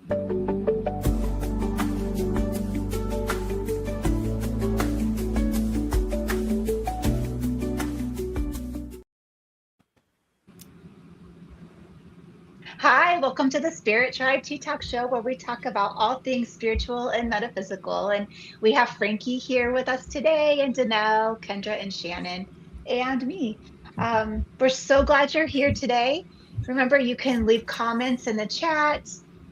Hi, welcome to the Spirit Tribe Tea Talk Show, where we talk about all things spiritual and metaphysical. And we have Frankie here with us today, and Danelle, Kendra, and Shannon, and me. We're so glad you're here today. Remember, you can leave comments in the chat.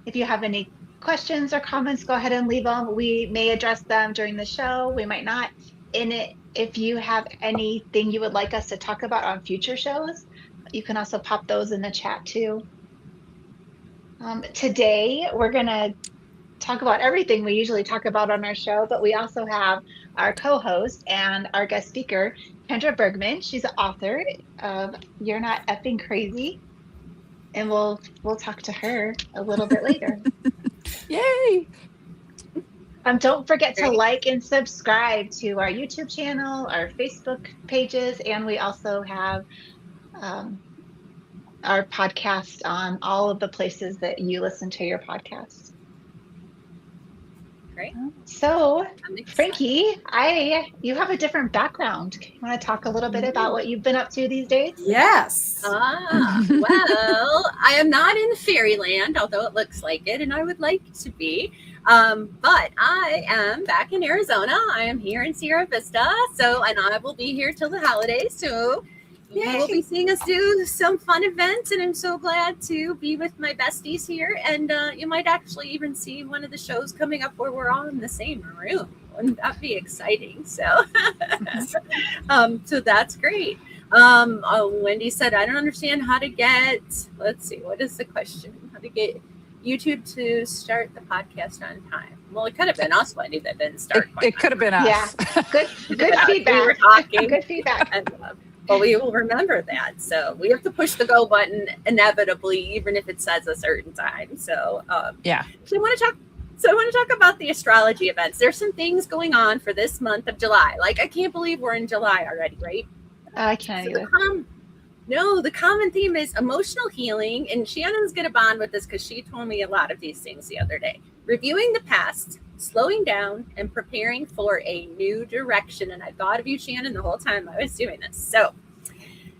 If you have any questions or comments, go ahead and leave them. We may address them during the show. We might not. If you have anything you would like us to talk about on future shows, you can also pop those in the chat too. Today, we're going to talk about everything we usually talk about on our show, but we also have our co-host and our guest speaker, Kendra Bergman. She's the author of You're Not Effing Crazy, and we'll talk to her a little bit later. Yay! Don't forget to like and subscribe to our YouTube channel, our Facebook pages, and we also have our podcast on all of the places that you listen to your podcasts. Great. So, Frankie, you have a different background. You want to talk a little bit about what you've been up to these days? Yes. Well, I am not in fairyland, although it looks like it, and I would like to be. But I am back in Arizona. I am here in Sierra Vista, and I will be here till the holidays. So you will be seeing us do some fun events, and I'm so glad to be with my besties here. And you might actually even see one of the shows coming up where we're all in the same room. Wouldn't that be exciting? So, so that's great. Wendy said, I don't understand how to get, let's see, what is the question? How to get YouTube to start the podcast on time. Well, it could have been us, Wendy, that didn't start. It could have been us. Yeah, good feedback. We were talking. Good feedback. And, but we will remember that. So we have to push the go button inevitably, even if it says a certain time. So yeah. So I want to talk about the astrology events. There's some things going on for this month of July. Like, I can't believe we're in July already, right? I can't either. The common theme is emotional healing, and Shannon's going to bond with this because she told me a lot of these things the other day. Reviewing the past, slowing down, and preparing for a new direction. And I thought of you, Shannon, the whole time I was doing this. So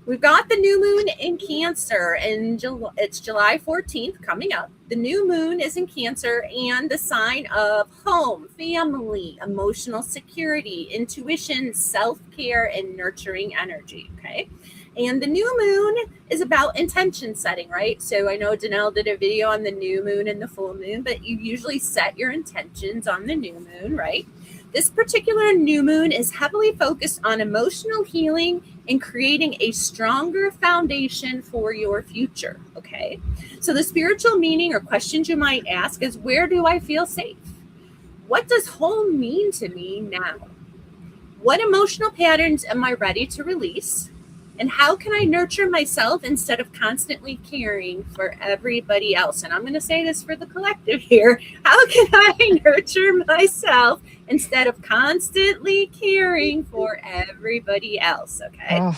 we've got the new moon in Cancer, and it's July 14th coming up. The new moon is in Cancer, and the sign of home, family, emotional security, intuition, self-care, and nurturing energy, okay? And the new moon is about intention setting, right? So I know Danelle did a video on the new moon and the full moon, but you usually set your intentions on the new moon, right? This particular new moon is heavily focused on emotional healing and creating a stronger foundation for your future, okay? So the spiritual meaning or questions you might ask is, where do I feel safe? What does home mean to me now? What emotional patterns am I ready to release? And how can I nurture myself instead of constantly caring for everybody else? And I'm going to say this for the collective here. How can I nurture myself instead of constantly caring for everybody else? Okay.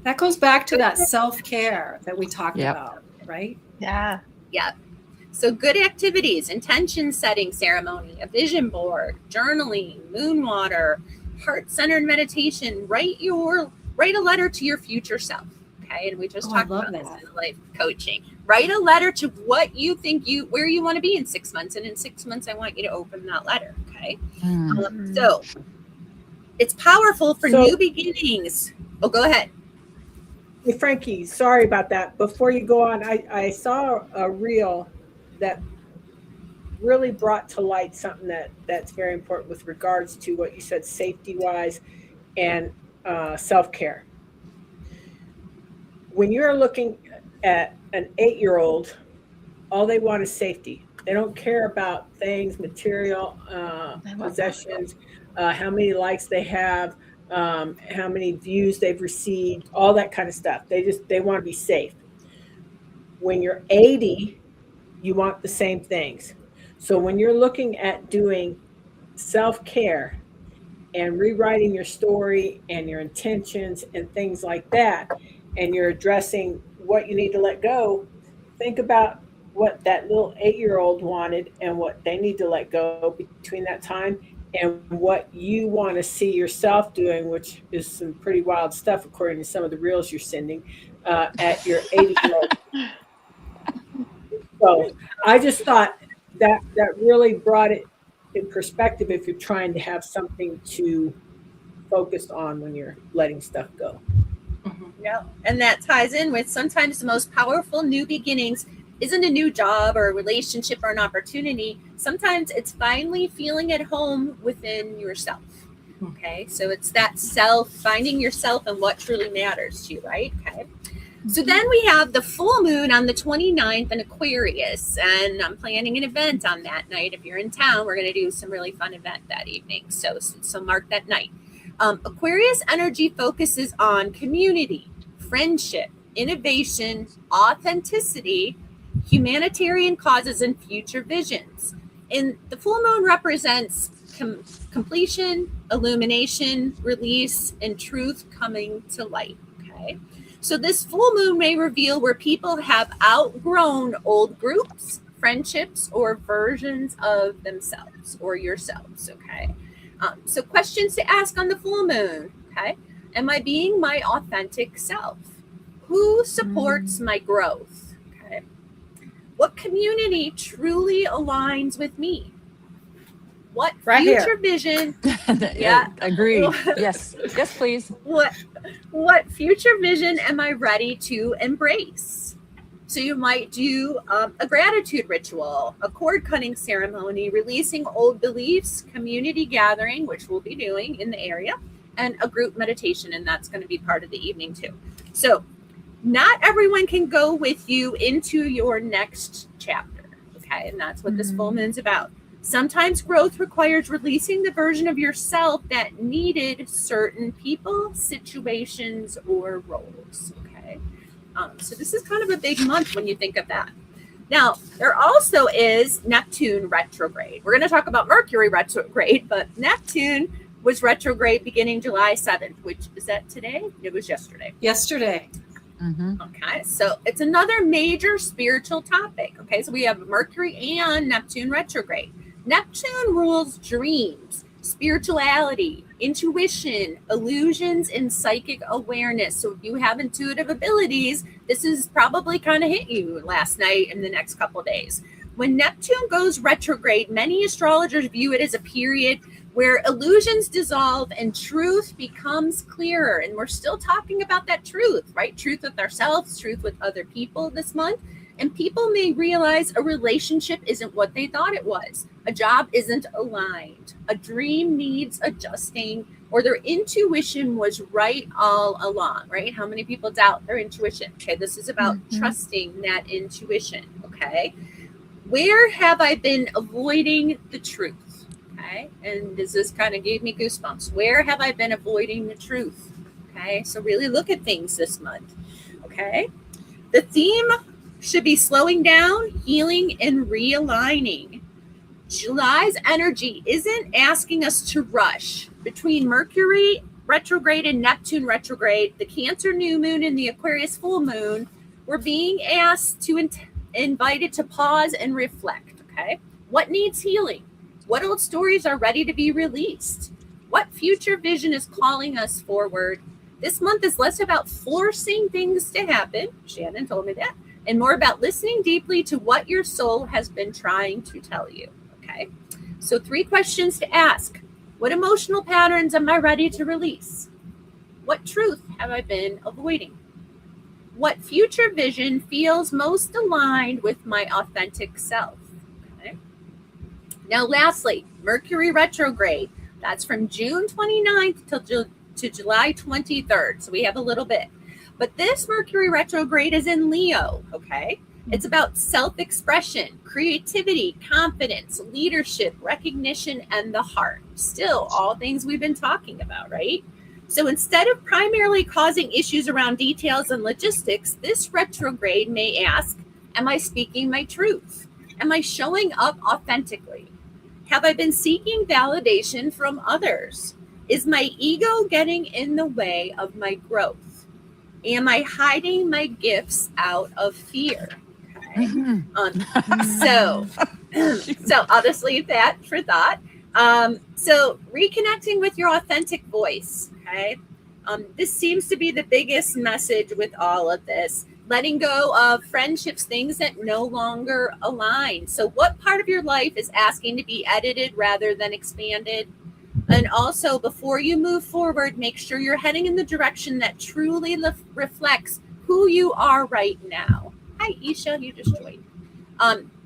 That goes back to that self-care that we talked about, right? Yeah. Yeah. So good activities, intention setting ceremony, a vision board, journaling, moon water, heart-centered meditation, write a letter to your future self. Okay. And we just talked about this in life coaching. Write a letter to what you think where you want to be in 6 months. And in 6 months, I want you to open that letter. Okay. So it's powerful for new beginnings. Oh, go ahead. Hey, Frankie, sorry about that. Before you go on, I saw a reel that really brought to light something that's very important with regards to what you said, safety-wise and self-care. When you're looking at an 8-year-old, all they want is safety. They don't care about things, material, possessions, how many likes they have, how many views they've received, all that kind of stuff. They want to be safe. When you're 80, you want the same things. So when you're looking at doing self-care and rewriting your story and your intentions and things like that, and you're addressing what you need to let go, think about what that little 8-year-old wanted and what they need to let go between that time, and what you want to see yourself doing, which is some pretty wild stuff according to some of the reels you're sending at your 80-year-old. So I just thought that really brought it in perspective if you're trying to have something to focus on when you're letting stuff go. Yeah, and that ties in with sometimes the most powerful new beginnings isn't a new job or a relationship or an opportunity. Sometimes it's finally feeling at home within yourself. Okay, so it's that self, finding yourself and what truly matters to you, right? Okay. So then we have the full moon on the 29th in Aquarius, and I'm planning an event on that night. If you're in town, we're going to do some really fun event that evening. So mark that night. Aquarius energy focuses on community, friendship, innovation, authenticity, humanitarian causes, and future visions. And the full moon represents completion, illumination, release, and truth coming to light. Okay. So this full moon may reveal where people have outgrown old groups, friendships, or versions of themselves or yourselves. Okay. So questions to ask on the full moon. Okay. Am I being my authentic self? Who supports my growth? Okay. What community truly aligns with me? What future vision? Yeah, agreed. Yes, please. What future vision am I ready to embrace? So you might do a gratitude ritual, a cord cutting ceremony, releasing old beliefs, community gathering, which we'll be doing in the area, and a group meditation, and that's going to be part of the evening too. So not everyone can go with you into your next chapter, okay? And that's what this full moon's about. Sometimes growth requires releasing the version of yourself that needed certain people, situations, or roles, okay? So this is kind of a big month when you think of that. Now, there also is Neptune retrograde. We're going to talk about Mercury retrograde, but Neptune was retrograde beginning July 7th, which is that today? It was yesterday. Yesterday. Mm-hmm. Okay, so it's another major spiritual topic. Okay, so we have Mercury and Neptune retrograde. Neptune rules dreams, spirituality, intuition, illusions, and psychic awareness. So if you have intuitive abilities, this is probably kind of hit you last night and the next couple of days. When Neptune goes retrograde, many astrologers view it as a period where illusions dissolve and truth becomes clearer. And we're still talking about that truth, right? Truth with ourselves, truth with other people this month. And people may realize a relationship isn't what they thought it was. A job isn't aligned. A dream needs adjusting, or their intuition was right all along, right? How many people doubt their intuition? Okay, this is about trusting that intuition, okay? Where have I been avoiding the truth? Okay, and this kind of gave me goosebumps. Where have I been avoiding the truth? Okay, so really look at things this month, okay? The theme should be slowing down, healing, and realigning. July's energy isn't asking us to rush. Between Mercury retrograde and Neptune retrograde, the Cancer new moon and the Aquarius full moon, we're being asked to invited to pause and reflect, okay? What needs healing? What old stories are ready to be released? What future vision is calling us forward? This month is less about forcing things to happen, Shannon told me that, and more about listening deeply to what your soul has been trying to tell you, okay? So 3 questions to ask. What emotional patterns am I ready to release? What truth have I been avoiding? What future vision feels most aligned with my authentic self? Okay. Now, lastly, Mercury retrograde. That's from June 29th to July 23rd. So we have a little bit. But this Mercury retrograde is in Leo, okay? It's about self-expression, creativity, confidence, leadership, recognition, and the heart. Still, all things we've been talking about, right? So instead of primarily causing issues around details and logistics, this retrograde may ask, am I speaking my truth? Am I showing up authentically? Have I been seeking validation from others? Is my ego getting in the way of my growth? Am I hiding my gifts out of fear? Okay. Okay. So I'll just leave that for thought. So reconnecting with your authentic voice. Okay. This seems to be the biggest message with all of this. Letting go of friendships, things that no longer align. So what part of your life is asking to be edited rather than expanded? And also, before you move forward, make sure you're heading in the direction that truly reflects who you are right now. Hi, Isha, you just joined.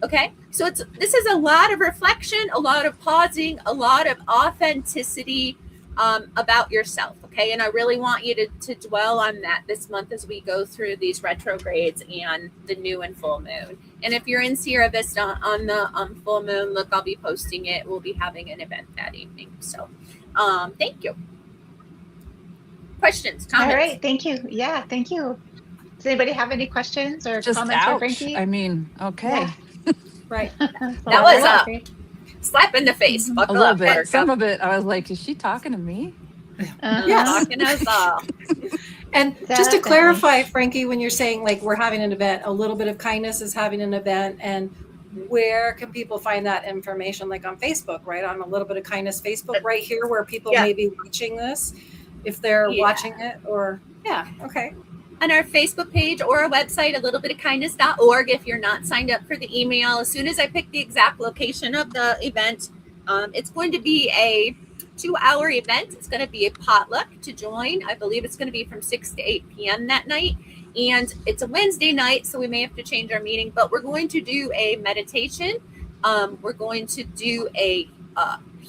Okay, so this is a lot of reflection, a lot of pausing, a lot of authenticity about yourself. Okay, and I really want you to dwell on that this month as we go through these retrogrades and the new and full moon. And if you're in Sierra Vista on the full moon, look, I'll be posting it. We'll be having an event that evening. So thank you. Questions, comments? All right, thank you. Yeah, thank you. Does anybody have any questions or Just comments ouch. for Frankie? I mean, okay. Yeah. Right. That was a slap in the face. A Buckle little up, bit. buttercup. Some of it, I was like, is she talking to me? Yes. Talking us all. And just to clarify, Frankie, when you're saying like we're having an event, a little bit of kindness is having an event, and where can people find that information? Like on Facebook, right? On a little bit of kindness Facebook right here where people may be watching this, if they're watching it, or okay. On our Facebook page or our website, a little bit of kindness.org. If you're not signed up for the email, as soon as I pick the exact location of the event, it's going to be a 2-hour event. It's going to be a potluck to join. I believe it's going to be from 6 to 8 p.m. that night. And it's a Wednesday night, so we may have to change our meeting, but we're going to do a meditation. We're going to do a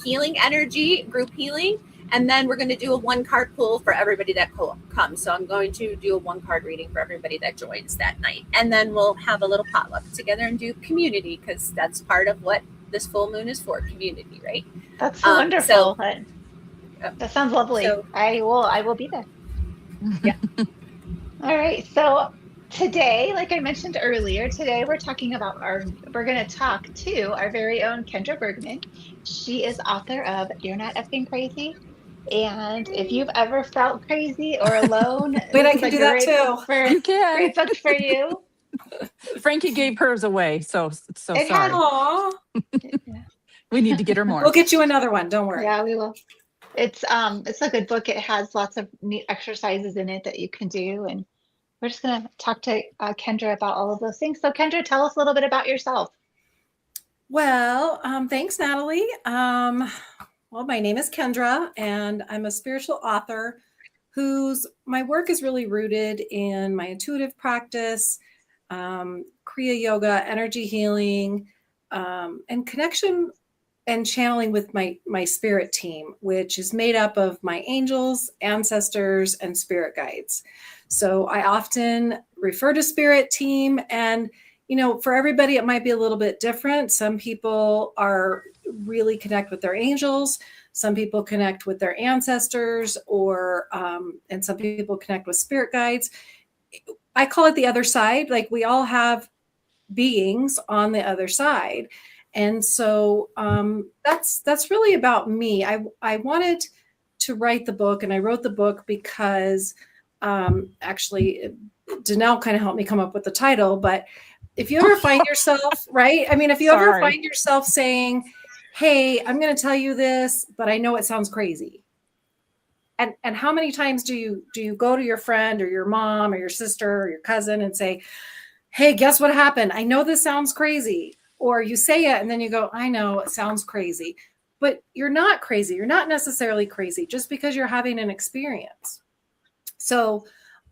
healing energy, group healing. And then we're going to do a 1-card pull for everybody that comes. So I'm going to do a 1-card reading for everybody that joins that night. And then we'll have a little potluck together and do community, because that's part of what this full moon is for, community, right? That's wonderful. That sounds lovely. So, I will be there. Yeah. All right. So today, like I mentioned earlier, today we're talking about we're going to talk to our very own Kendra Bergman. She is author of You're Not Effing Crazy. And if you've ever felt crazy or alone, wait, I can do that too. You can. Great book for you. Frankie gave hers away, so sorry. Aww. We need to get her more. We'll get you another one. Don't worry. Yeah, we will. It's a good book. It has lots of neat exercises in it that you can do, and we're just gonna talk to Kendra about all of those things. So, Kendra, tell us a little bit about yourself. Well, thanks, Natalie. Well, my name is Kendra, and I'm a spiritual author my work is really rooted in my intuitive practice, Kriya yoga, energy healing, and connection and channeling with my spirit team, which is made up of my angels, ancestors, and spirit guides. So I often refer to spirit team, and for everybody, it might be a little bit different. Some people really connect with their angels. Some people connect with their ancestors, and some people connect with spirit guides. I call it the other side. Like, we all have beings on the other side. And so that's really about me. I wanted to write the book, and I wrote the book because actually Danelle kind of helped me come up with the title. But if you ever find yourself, right? I mean, if you ever find yourself saying, hey, I'm going to tell you this, but I know it sounds crazy. And how many times do you go to your friend or your mom or your sister or your cousin and say, hey, guess what happened? I know this sounds crazy. Or you say it and then you go, I know it sounds crazy, but you're not crazy. You're not necessarily crazy just because you're having an experience. So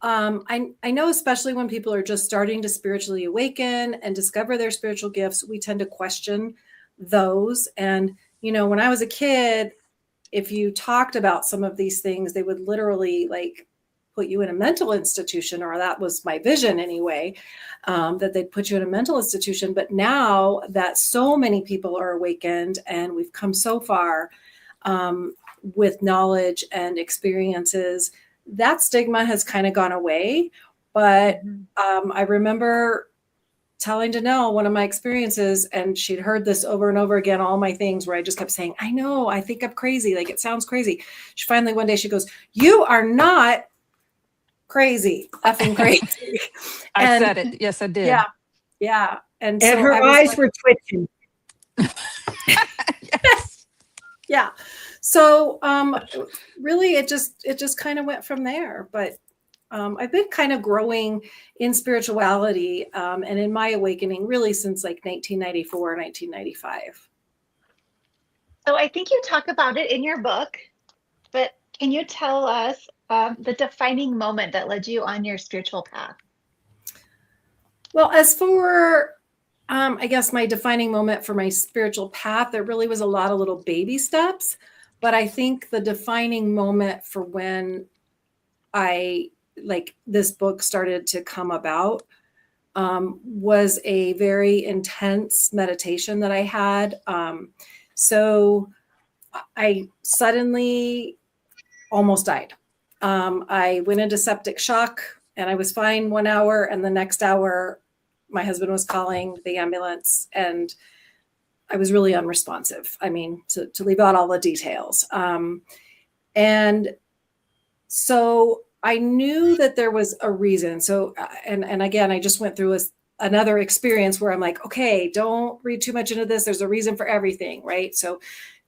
I know, especially when people are just starting to spiritually awaken and discover their spiritual gifts, we tend to question those. And, when I was a kid, if you talked about some of these things, they would literally put you in a mental institution, or that was my vision anyway, that they'd put you in a mental institution. But now that so many people are awakened and we've come so far with knowledge and experiences, that stigma has kind of gone away. But I remember telling Danelle one of my experiences, and she'd heard this over and over again, all my things where I just kept saying, I know, I think I'm crazy. Like, it sounds crazy. She finally, one day she goes, you are not crazy, effing crazy. I said it. Yes, I did. Yeah. Yeah. And so her I was eyes like, were twitching. yeah. So really it just kind of went from there. But I've been kind of growing in spirituality and in my awakening really since like 1994, 1995. So I think you talk about it in your book, but can you tell us the defining moment that led you on your spiritual path? Well, as for, I guess my defining moment for my spiritual path, there really was a lot of little baby steps. But I think the defining moment for when this book started to come about was a very intense meditation that I had. So I suddenly almost died. I went into septic shock and I was fine 1 hour, and the next hour my husband was calling the ambulance and I was really unresponsive. I mean, to leave out all the details. And so I knew that there was a reason. So, and again, I just went through another experience where I'm like, okay, don't read too much into this. There's a reason for everything, right? So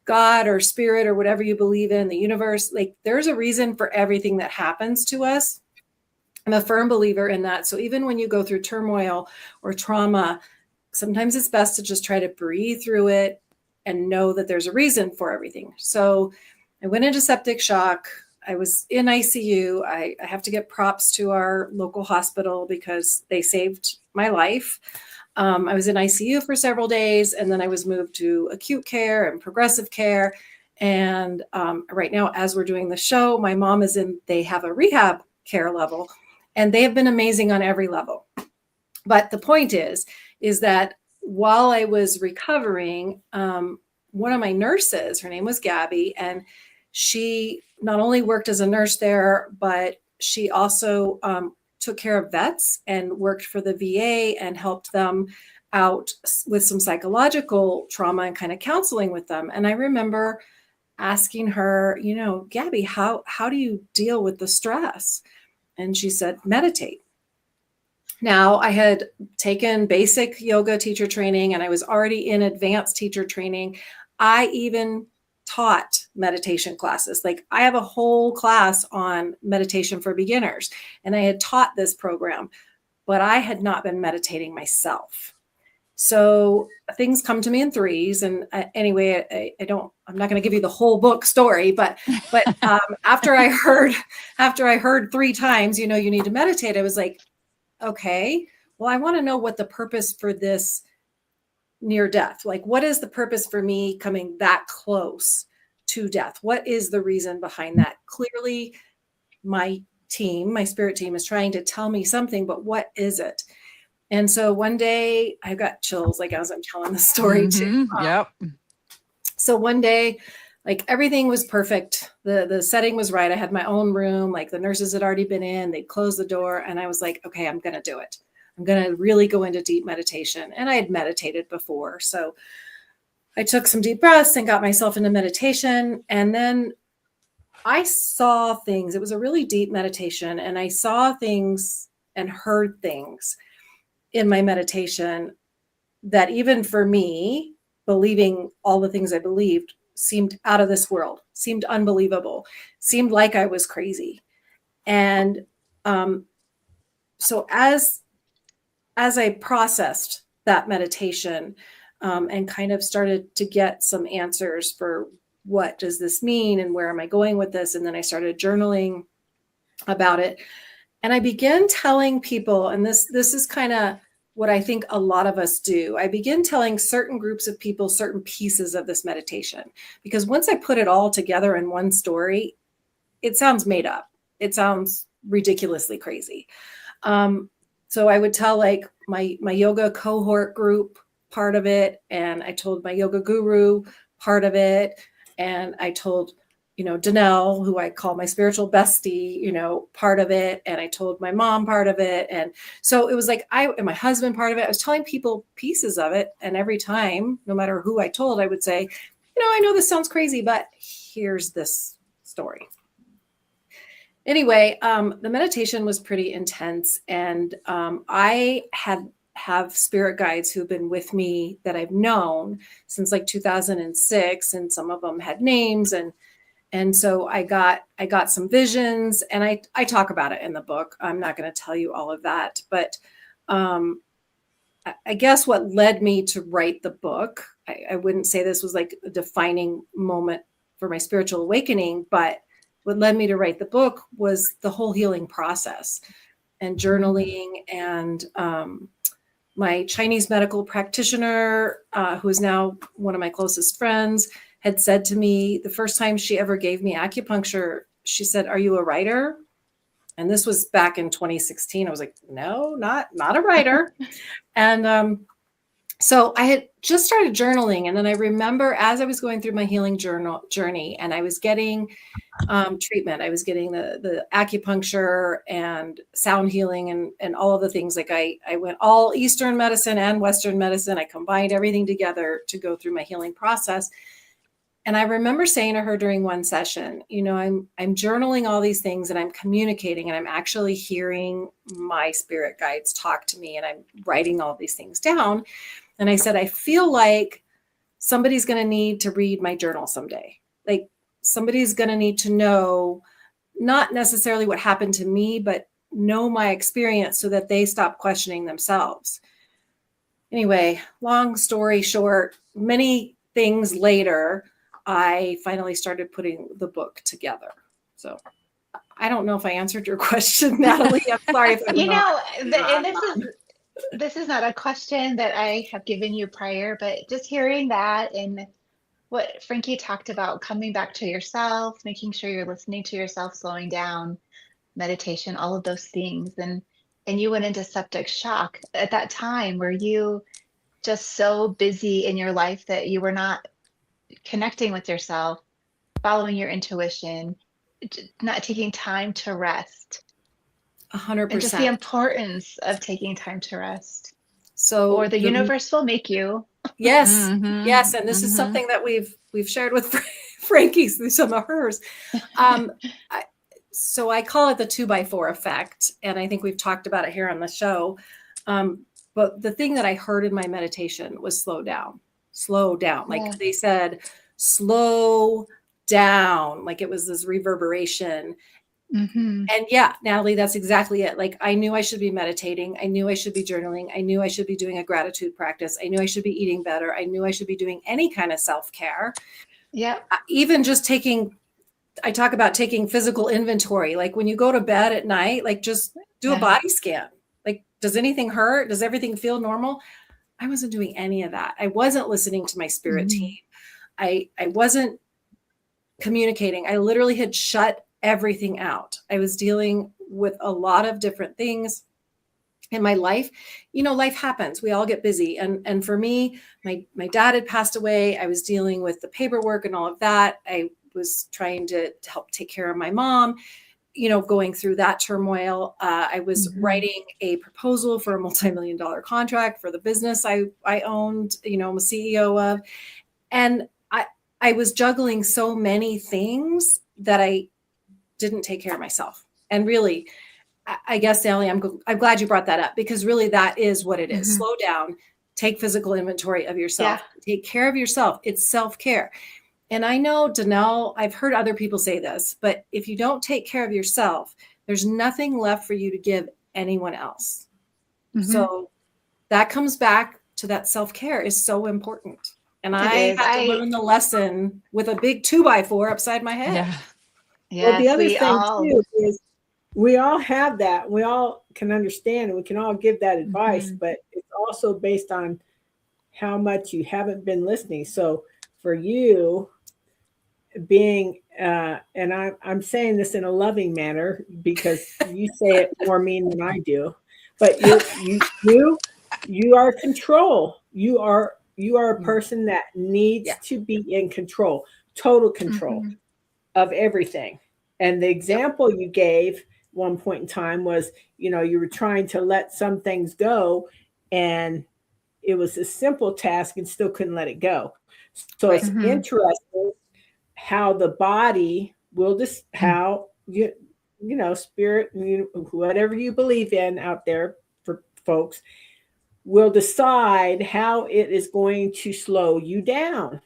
God or spirit or whatever you believe in, the universe, like there's a reason for everything that happens to us. I'm a firm believer in that. So even when you go through turmoil or trauma, sometimes it's best to just try to breathe through it and know that there's a reason for everything. So I went into septic shock. I was in ICU. I have to get props to our local hospital because they saved my life. I was in ICU for several days, and then I was moved to acute care and progressive care. And right now, as we're doing the show, my mom they have a rehab care level, and they have been amazing on every level. But the point is that while I was recovering, one of my nurses, her name was Gabby, and she not only worked as a nurse there, but she also took care of vets and worked for the VA and helped them out with some psychological trauma and kind of counseling with them. And I remember asking her, Gabby, how do you deal with the stress? And she said, meditate. Now, I had taken basic yoga teacher training and I was already in advanced teacher training. I even taught meditation classes. Like I have a whole class on meditation for beginners, and I had taught this program, but I had not been meditating myself. So things come to me in threes. And anyway, I'm not going to give you the whole book story, but after I heard 3 times, you need to meditate, I was like, okay, well, I want to know what the purpose for this near death, like what is the purpose for me coming that close to death? What is the reason behind that? Clearly, my spirit team is trying to tell me something, but what is it? And so one day I got chills, like as I'm telling the story too. Yep. So one day, like everything was perfect. The setting was right. I had my own room, like the nurses had already been in, they closed the door, and I was like, okay, I'm going to do it. I'm going to really go into deep meditation. And I had meditated before. So I took some deep breaths and got myself into meditation. And then I saw things. It was a really deep meditation. And I saw things and heard things in my meditation that even for me, believing all the things I believed, seemed out of this world, seemed unbelievable, seemed like I was crazy. And so as I processed that meditation and kind of started to get some answers for what does this mean and where am I going with this? And then I started journaling about it. And I began telling people, and this is kind of what I think a lot of us do. I begin telling certain groups of people certain pieces of this meditation, because once I put it all together in one story, it sounds made up. It sounds ridiculously crazy. So I would tell like my yoga cohort group part of it, and I told my yoga guru part of it, and I told Danelle, who I call my spiritual bestie, part of it. And I told my mom part of it. And so it was like and my husband part of it. I was telling people pieces of it. And every time, no matter who I told, I would say, I know this sounds crazy, but here's this story. Anyway, the meditation was pretty intense. And I had have spirit guides who've been with me that I've known since like 2006, and some of them had names, and so I got some visions, and I talk about it in the book. I'm not going to tell you all of that, but I guess what led me to write the book, I wouldn't say this was like a defining moment for my spiritual awakening, but what led me to write the book was the whole healing process and journaling. And my Chinese medical practitioner, who is now one of my closest friends, had said to me the first time she ever gave me acupuncture, she said, "Are you a writer?" And this was back in 2016. I was like, no, not a writer. And so I had just started journaling. And then I remember as I was going through my healing journey, and I was getting treatment, I was getting the acupuncture and sound healing and all of the things. Like I went all Eastern medicine and Western medicine. I combined everything together to go through my healing process. And I remember saying to her during one session, I'm journaling all these things, and I'm communicating, and I'm actually hearing my spirit guides talk to me, and I'm writing all these things down. And I said, I feel like somebody's going to need to read my journal someday. Like somebody's going to need to know not necessarily what happened to me, but know my experience so that they stop questioning themselves. Anyway, long story short, many things later, I finally started putting the book together. So I don't know if I answered your question, Natalie. I'm sorry if I'm this is not a question that I have given you prior, but just hearing that and what Frankie talked about, coming back to yourself, making sure you're listening to yourself, slowing down, meditation, all of those things. And you went into septic shock at that time. Were you just so busy in your life that you were not connecting with yourself, following your intuition, not taking time to rest? 100%. And just the importance of taking time to rest. So, or the universe will make you. Yes, yes, and this is something that we've shared with Frankie through some of hers. So I call it the 2x4 effect, and I think we've talked about it here on the show. But the thing that I heard in my meditation was slow down. Like they said, slow down, like it was this reverberation. And yeah, Natalie, that's exactly it. Like I knew I should be meditating. I knew I should be journaling. I knew I should be doing a gratitude practice. I knew I should be eating better. I knew I should be doing any kind of self-care. Yeah. Even just I talk about taking physical inventory. Like when you go to bed at night, like just do a body scan. Like, does anything hurt? Does everything feel normal? I wasn't doing any of that. I wasn't listening to my spirit team. I wasn't communicating. I literally had shut everything out. I was dealing with a lot of different things in my life. Life happens. We all get busy. And for me, my dad had passed away. I was dealing with the paperwork and all of that. I was trying to help take care of my mom, going through that turmoil. I was writing a proposal for a multi-million-dollar contract for the business I owned, I'm a CEO of. And I was juggling so many things that I didn't take care of myself. And really, I guess, Danelle, I'm glad you brought that up, because really that is what it is. Slow down, take physical inventory of yourself, take care of yourself. It's self-care. And I know, Danelle, I've heard other people say this, but if you don't take care of yourself, there's nothing left for you to give anyone else. So that comes back to that self-care is so important. And I had to learn the lesson with a big 2x4 upside my head. Yeah. Yes, well, the other thing too is we all have that. We all can understand, and we can all give that advice, but it's also based on how much you haven't been listening. So for you being, and I'm saying this in a loving manner because you say it more mean than I do, but you are control. You are a person that needs to be in control, total control of everything. And the example you gave one point in time was, you were trying to let some things go, and it was a simple task and still couldn't let it go. So it's interesting how the body will just, how spirit, whatever you believe in out there for folks, will decide how it is going to slow you down.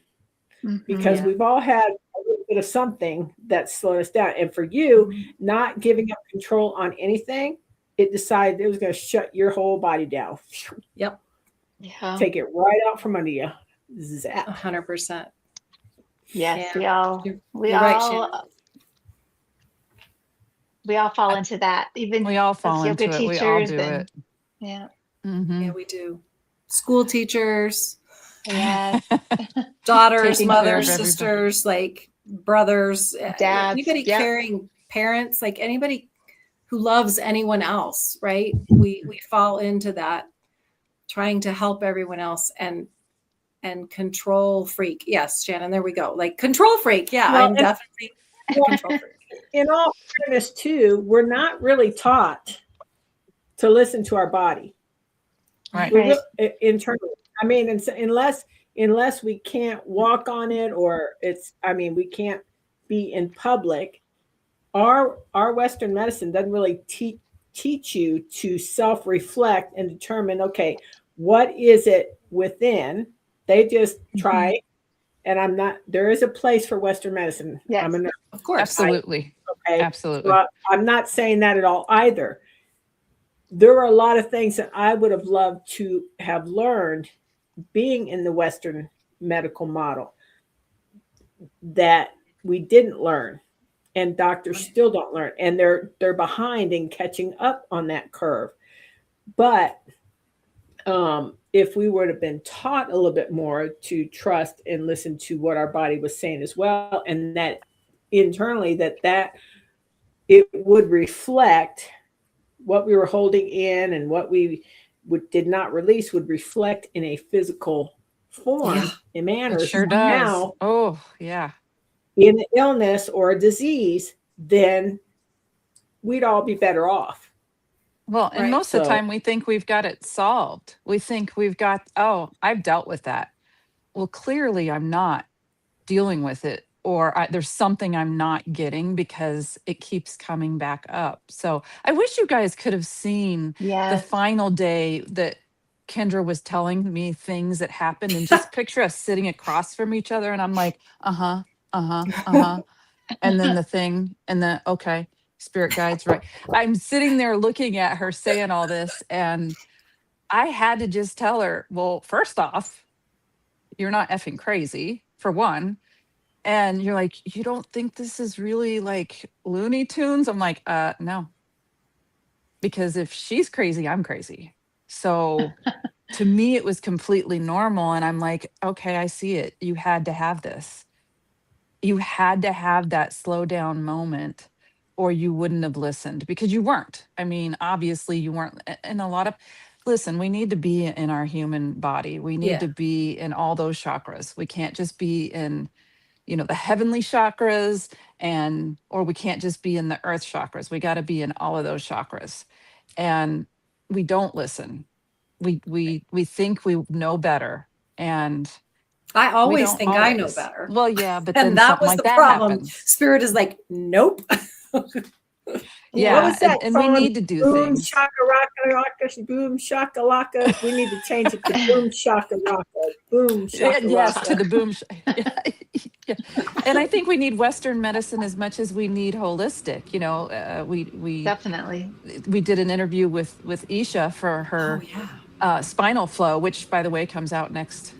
Because we've all had a little bit of something that's slowing us down. And for you, not giving up control on anything, it decided it was going to shut your whole body down. Yep. Yeah. Take it right out from under you. Zap. 100%. Yes, Yeah. we You're right, Shannon. we all fall into that. Even We all fall as yoga into it. We all teachers do and it. yeah. Yeah, we do. School teachers, Yes. daughters, Taking care of mothers, everybody. sisters, like brothers, Dads, anybody yep. caring parents, like anybody who loves anyone else, right? We fall into that, trying to help everyone else and control freak. Yes, Shannon, there we go. Like control freak. Yeah, Well, I'm definitely a control freak. In all fairness, too, we're not really taught to listen to our body. Right. We're internally. I mean, unless we can't walk on it, or we can't be in public. Our Western medicine doesn't really teach you to self-reflect and determine, okay, what is it within? They just try, and there is a place for Western medicine. Yes. Of course. Absolutely. Okay. Absolutely. So I'm not saying that at all either. There are a lot of things that I would have loved to have learned being in the Western medical model that we didn't learn, and doctors still don't learn, and they're behind in catching up on that curve. But if we would have been taught a little bit more to trust and listen to what our body was saying as well, and that internally that it would reflect what we were holding in, and what we did not release would reflect in a physical form and manner. It sure does. Now, oh, yeah. in an illness or a disease, then we'd all be better off. Well, and Right. most of the time we think we've got it solved. We think we've got, I've dealt with that. Well, clearly I'm not dealing with it, or there's something I'm not getting because it keeps coming back up. So I wish you guys could have seen the final day that Kendra was telling me things that happened, and just picture us sitting across from each other. And I'm like, and then the thing, and then, okay, spirit guides, right. I'm sitting there looking at her saying all this, and I had to just tell her, well, first off, you're not effing crazy, for one. And you're like, you don't think this is really like Looney Tunes? I'm like, no. Because if she's crazy, I'm crazy. So to me, it was completely normal. And I'm like, okay, I see it. You had to have this. You had to have that slow down moment, or you wouldn't have listened, because you weren't. I mean, obviously you weren't. And listen, we need to be in our human body. We need to be in all those chakras. We can't just be in, the heavenly chakras, or we can't just be in the earth chakras. We got to be in all of those chakras. And we don't listen. We think we know better. And I always think I know better. Well, yeah, but then and that something was like the that problem. happens. Spirit is like, nope. Yeah, What was that and we song? need to do Boom, things. shaka, raka, raka, boom, shaka, laka. We need to change it to boom, shaka, raka. Boom, shaka, Yes, raka. to the boom. Yeah. And I think we need Western medicine as much as we need holistic. We Definitely. We did an interview with Isha for her spinal flow, which, by the way, comes out next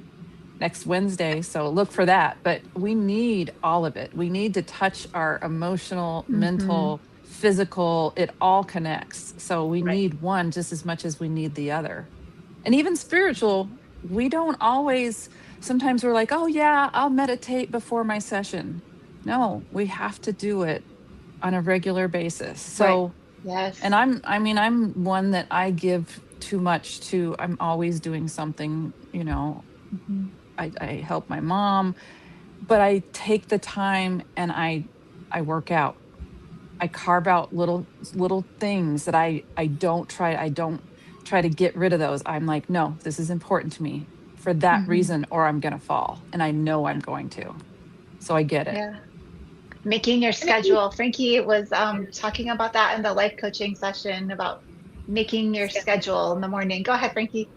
Wednesday. So look for that. But we need all of it. We need to touch our emotional, mental, physical. It all connects. So we need one just as much as we need the other. And even spiritual, we don't always, sometimes we're like, oh yeah, I'll meditate before my session. No, we have to do it on a regular basis. So, yes. And I'm one that I give too much to. I'm always doing something, I help my mom, but I take the time and I work out. I carve out little things that I don't try to get rid of those. I'm like, no, this is important to me for that reason, or I'm going to fall. And I know I'm going to. So I get it. Yeah. Making your schedule. Frankie was talking about that in the life coaching session, about making your schedule in the morning. Go ahead, Frankie.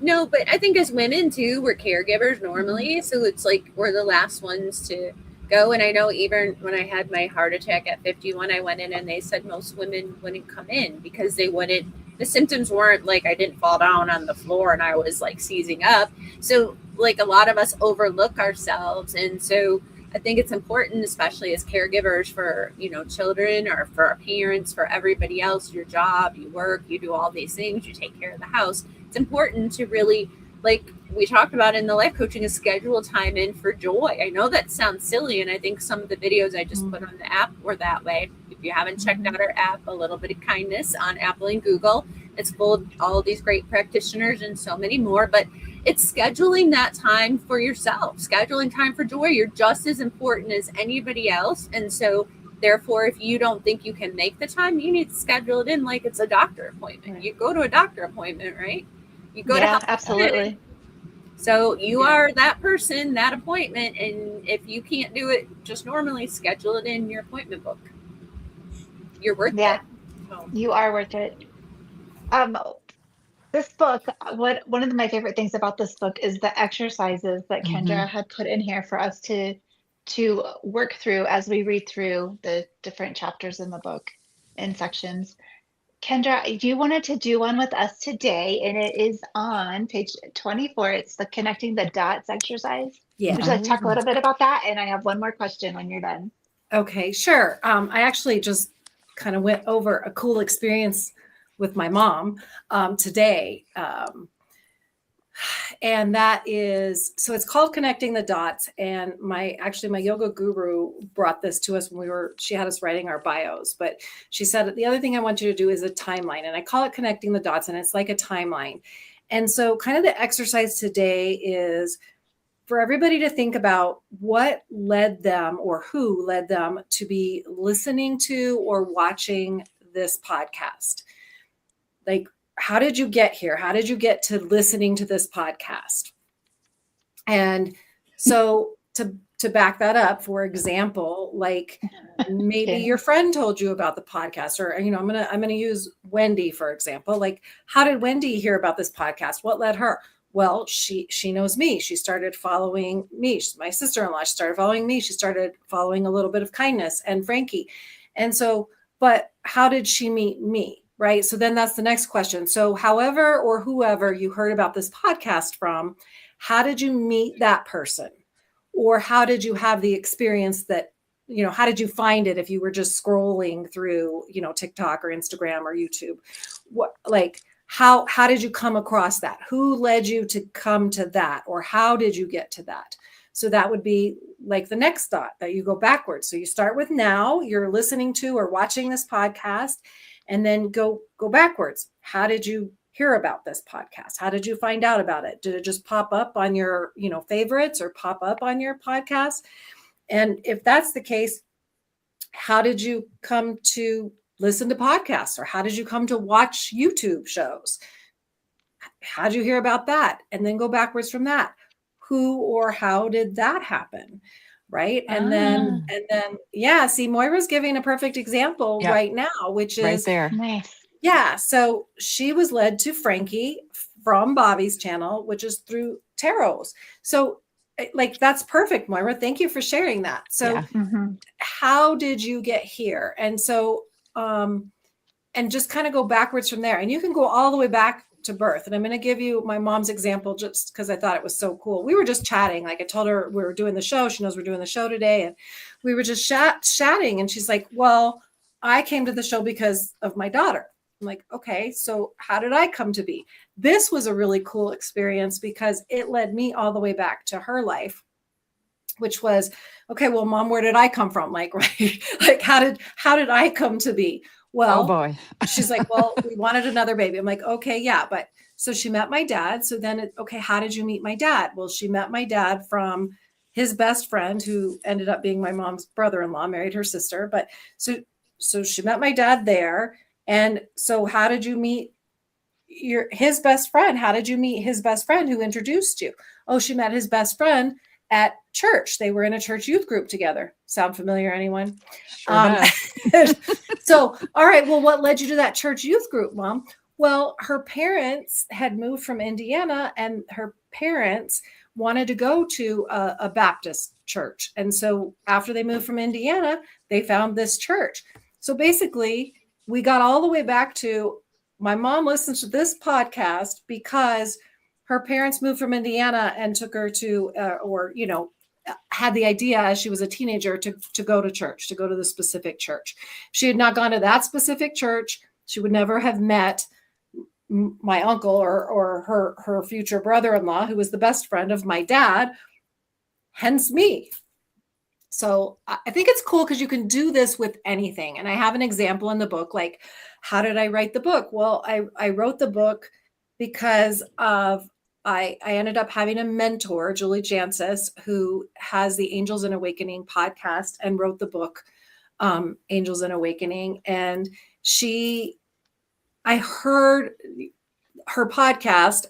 No, but I think as women too, we're caregivers normally. So it's like we're the last ones to go. And I know even when I had my heart attack at 51, I went in and they said most women wouldn't come in because they wouldn't, the symptoms weren't like I didn't fall down on the floor and I was like seizing up. So like a lot of us overlook ourselves. And so I think it's important, especially as caregivers for, you know, children or for our parents, for everybody else, your job, you work, you do all these things, you take care of the house. It's important to really, like we talked about in the life coaching, is schedule time in for joy. I know that sounds silly. And I think some of the videos I just put on the app were that way. If you haven't checked out our app, A Little Bit of Kindness on Apple and Google, it's full of all of these great practitioners and so many more. But it's scheduling that time for yourself, scheduling time for joy. You're just as important as anybody else. And so therefore, if you don't think you can make the time, you need to schedule it in like it's a doctor appointment. You go to a doctor appointment, right? You go to health absolutely. So you are that person, that appointment. And if you can't do it just normally, schedule it in your appointment book. You're worth it. Oh. You are worth it. This book, one of my favorite things about this book is the exercises that Kendra had put in here for us to work through as we read through the different chapters in the book and sections. Kendra, you wanted to do one with us today, and it is on page 24. It's the connecting the dots exercise. Yeah. Would you like to talk a little bit about that? And I have one more question when you're done. Okay, sure. I actually just kind of went over a cool experience with my mom today. And that is, so it's called Connecting the Dots. And my yoga guru brought this to us when she had us writing our bios, but she said, the other thing I want you to do is a timeline. And I call it Connecting the Dots, and it's like a timeline. And so kind of the exercise today is for everybody to think about what led them or who led them to be listening to or watching this podcast. Like, how did you get here? How did you get to listening to this podcast? And so to back that up, for example, like maybe your friend told you about the podcast, or, you know, I'm going to use Wendy, for example. Like, how did Wendy hear about this podcast? What led her? Well, she knows me. She started following me. She's my sister-in-law. She started following me. She started following A Little Bit of Kindness and Frankie. And so, but how did she meet me? Right. So then that's the next question. So however or whoever you heard about this podcast from, how did you meet that person? Or how did you have the experience that, you know, how did you find it if you were just scrolling through, you know, TikTok or Instagram or YouTube? What, like, how did you come across that? Who led you to come to that? Or how did you get to that? So that would be like the next thought that you go backwards. So you start with now, you're listening to or watching this podcast, and then go backwards. How did you hear about this podcast? How did you find out about it? Did it just pop up on your, you know, favorites or pop up on your podcast? And if that's the case, how did you come to listen to podcasts, or how did you come to watch YouTube shows? How did you hear about that? And then go backwards from that. Who or how did that happen? Right. And then, yeah, see, Moira's giving a perfect example right now, which is right there. Nice. Yeah. So she was led to Frankie from Bobby's channel, which is through tarots. So like, that's perfect, Moira. Thank you for sharing that. So how did you get here? And so, and just kind of go backwards from there. And you can go all the way back to birth. And I'm going to give you my mom's example just because I thought it was so cool. We were just chatting. Like I told her we were doing the show. She knows we're doing the show today. And we were just chatting. And she's like, well, I came to the show because of my daughter. I'm like, okay, so how did I come to be? This was a really cool experience because it led me all the way back to her life, which was, okay, well, Mom, where did I come from? Like, right. Like, how did I come to be? Well, oh boy. She's like, well, we wanted another baby. I'm like, okay, yeah. But so she met my dad. So then, okay, how did you meet my dad? Well, she met my dad from his best friend, who ended up being my mom's brother-in-law, married her sister. But so she met my dad there. And so how did you meet his best friend? How did you meet his best friend who introduced you? Oh, she met his best friend at church. They were in a church youth group together. Sound familiar, anyone? Sure So, all right, well, what led you to that church youth group, Mom? Well, her parents had moved from Indiana, and her parents wanted to go to a Baptist church. And so after they moved from Indiana, they found this church. So basically, we got all the way back to my mom listens to this podcast because her parents moved from Indiana and took her to, had the idea as she was a teenager to go to church, to go to the specific church. She had not gone to that specific church. She would never have met my uncle or her future brother-in-law, who was the best friend of my dad, hence me. So I think it's cool because you can do this with anything. And I have an example in the book, like, how did I write the book? Well, I wrote the book because of, I ended up having a mentor, Julie Jancis, who has the Angels and Awakening podcast and wrote the book, Angels and Awakening. And I heard her podcast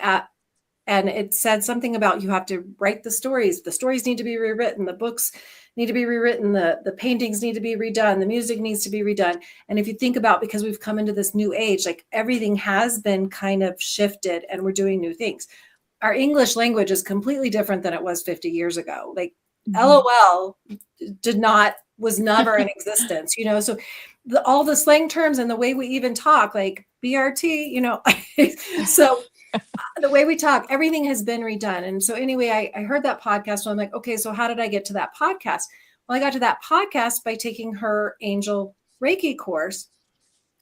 and it said something about you have to write the stories. The stories need to be rewritten. The books need to be rewritten. The paintings need to be redone. The music needs to be redone. And if you think about, because we've come into this new age, like everything has been kind of shifted and we're doing new things. Our English language is completely different than it was 50 years ago. Like LOL was never in existence, so all the slang terms and the way we even talk, like BRT, so the way we talk, everything has been redone. And so anyway, I heard that podcast. So I'm like, okay, so how did I get to that podcast? Well, I got to that podcast by taking her Angel Reiki course.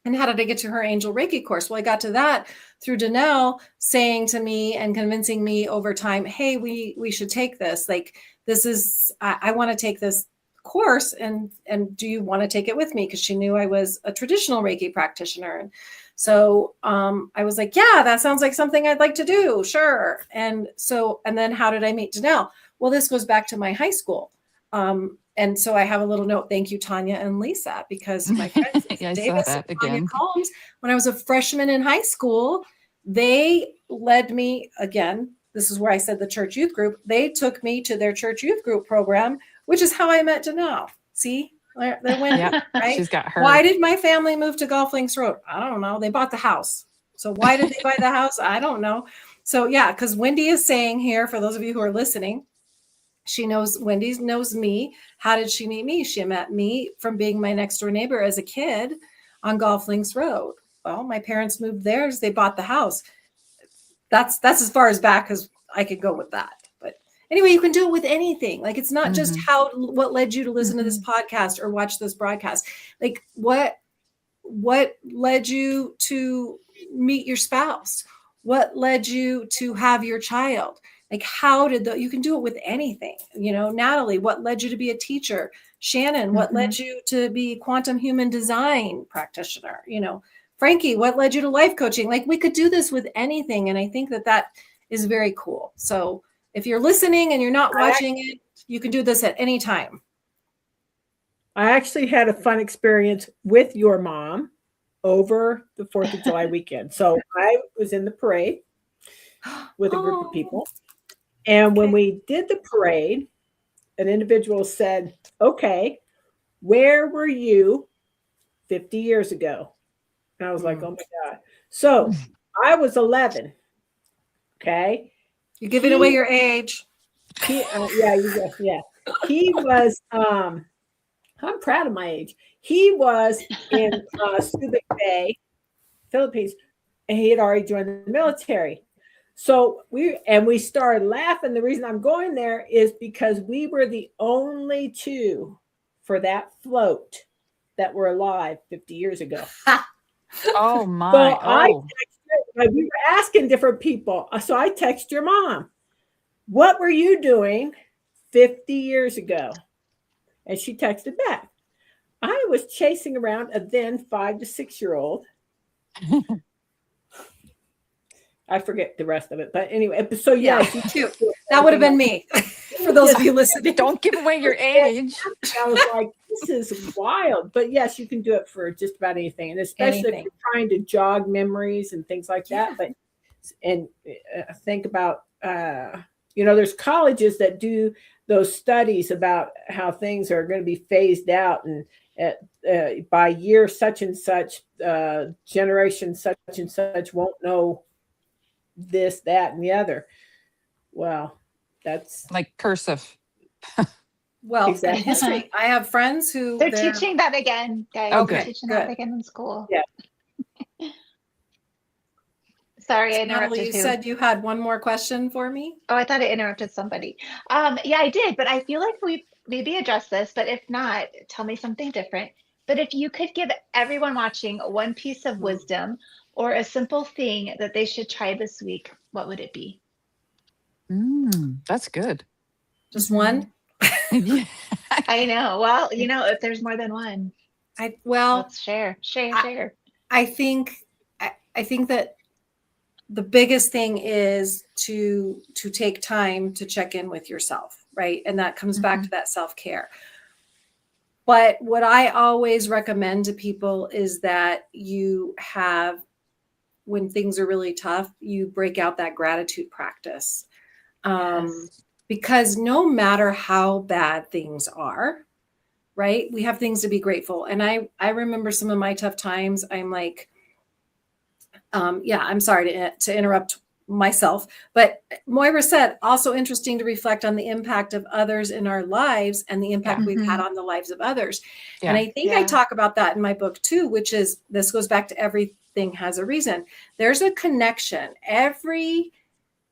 And how did I get to her Angel Reiki course? Well, I got to that through Danelle saying to me and convincing me over time, hey, we should take this. Like, this is, I want to take this course and do you want to take it with me? Because she knew I was a traditional Reiki practitioner. And so I was like, yeah, that sounds like something I'd like to do. Sure. And then how did I meet Danelle? Well, this goes back to my high school. And so I have a little note. Thank you, Tanya and Lisa, because my friends Davis and Tanya Combs, when I was a freshman in high school, they led me again. This is where I said the church youth group. They took me to their church youth group program, which is how I met Danelle. See, they're winning, yep, right? She's got her. Why did my family move to Golf Links Road? I don't know. They bought the house. So why did they buy the house? I don't know. So yeah, because Wendy is saying here, for those of you who are listening, Wendy knows me. How did she meet me? She met me from being my next door neighbor as a kid on Golf Links Road. Well, my parents moved there. They bought the house. That's as far as back as I could go with that. But anyway, you can do it with anything. Like, it's not just what led you to listen to this podcast or watch this broadcast. Like, what led you to meet your spouse? What led you to have your child? Like, you can do it with anything, Natalie, what led you to be a teacher? Shannon, what led you to be a quantum human design practitioner? Frankie, what led you to life coaching? Like, we could do this with anything. And I think that is very cool. So if you're listening and you're not watching it, you can do this at any time. I actually had a fun experience with your mom over the 4th of July weekend. So I was in the parade with a group of people. And when we did the parade, an individual said, okay, where were you 50 years ago? And I was like, oh my God. So I was 11. Okay. You're giving away your age. Yeah. He was, I'm proud of my age. He was in Subic Bay, Philippines, and he had already joined the military. So we started laughing. The reason I'm going there is because we were the only two for that float that were alive 50 years ago. Oh my! So we were asking different people. So I text your mom, what were you doing 50 years ago? And she texted back, I was chasing around a then 5 to 6 year old. I forget the rest of it, but anyway. So yeah, that would have been me. For those of you listening, don't give away your age. I was like, this is wild. But yes, you can do it for just about anything, and especially if you're trying to jog memories and things like that. But think about, there's colleges that do those studies about how things are going to be phased out, and by year such and such, generation such and such won't know this, that, and the other. Well, that's Like cursive. Well, Exactly. in history, I have friends who They're teaching that again, guys. Oh, They're good, teaching good. that again in school. Yeah. Sorry, I Natalie, interrupted you who? said you had one more question for me. Oh, I thought I interrupted somebody. Yeah, I did, but I feel like we maybe addressed this, but if not, tell me something different. But if you could give everyone watching one piece of wisdom or a simple thing that they should try this week, what would it be? That's good. Just one? Yeah. I know. Well, if there's more than one, let's share. I think that the biggest thing is to take time to check in with yourself, right? And that comes back to that self-care. But what I always recommend to people is that you have, when things are really tough, you break out that gratitude practice. Yes. Because no matter how bad things are, right? We have things to be grateful. And I remember some of my tough times. I'm like, I'm sorry to interrupt myself, but Moira said, also interesting to reflect on the impact of others in our lives and the impact we've had on the lives of others. Yeah. And I think I talk about that in my book too, which is, this goes back to everything has a reason. There's a connection.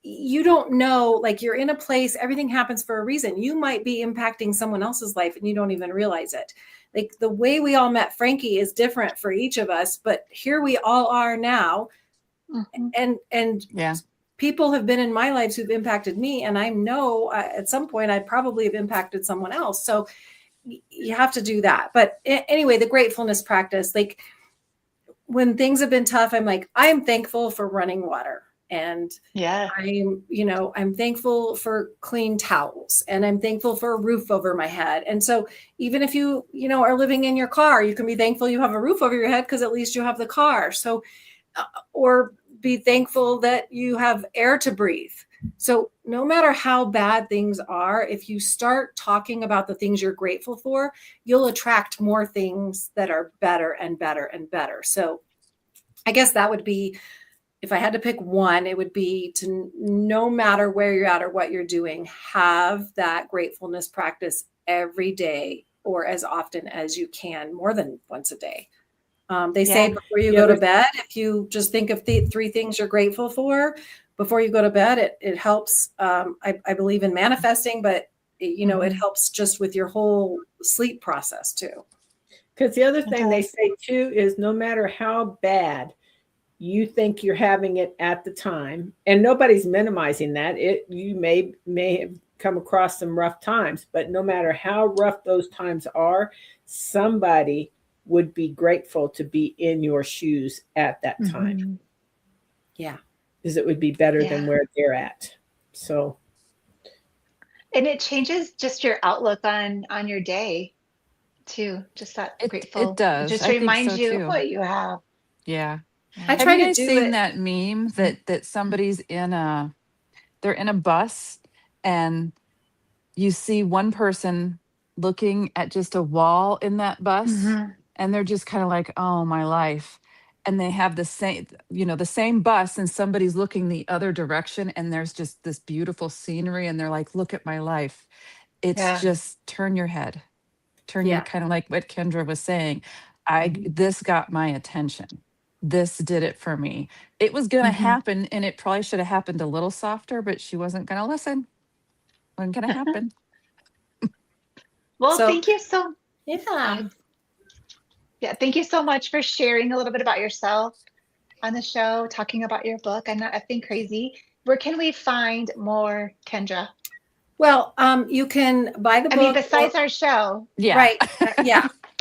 You don't know, like you're in a place, everything happens for a reason. You might be impacting someone else's life and you don't even realize it. Like the way we all met Frankie is different for each of us, but here we all are now. And people have been in my lives who've impacted me. And I know at some point I probably have impacted someone else. So you have to do that. But anyway, the gratefulness practice, like when things have been tough, I'm like, I'm thankful for running water. And I'm thankful for clean towels, and I'm thankful for a roof over my head. And so even if you are living in your car, you can be thankful you have a roof over your head because at least you have the car. So, or be thankful that you have air to breathe. So no matter how bad things are, if you start talking about the things you're grateful for, you'll attract more things that are better and better and better. So I guess that would be, if I had to pick one, it would be to, no matter where you're at or what you're doing, have that gratefulness practice every day or as often as you can, more than once a day. They say before you go to bed, if you just think of the 3 things you're grateful for before you go to bed, it helps. I believe in manifesting, but it helps just with your whole sleep process too. Because the other thing they say too is no matter how bad you think you're having it at the time, and nobody's minimizing that, you may have come across some rough times, but no matter how rough those times are, somebody would be grateful to be in your shoes at that time. Yeah. Because it would be better than where they're at. So. And it changes just your outlook on your day too. Just that grateful. It does. It just I think reminds so, you too. of what you have. Yeah. I Have try you to guys do seen it. that meme that somebody's they're in a bus and you see one person looking at just a wall in that bus and they're just kind of like, oh, my life. And they have the same bus and somebody's looking the other direction and there's just this beautiful scenery and they're like, look at my life. It's just turn your head. Your kind of like what Kendra was saying. This got my attention. This did it for me. It was going to happen and it probably should have happened a little softer, but she wasn't going to listen. Wasn't going to happen. Well, thank you so thank you so much for sharing a little bit about yourself on the show, talking about your book. I'm Not Effing Crazy. Where can we find more, Kendra? Well, you can buy the book. I mean, besides our show. Yeah. Right.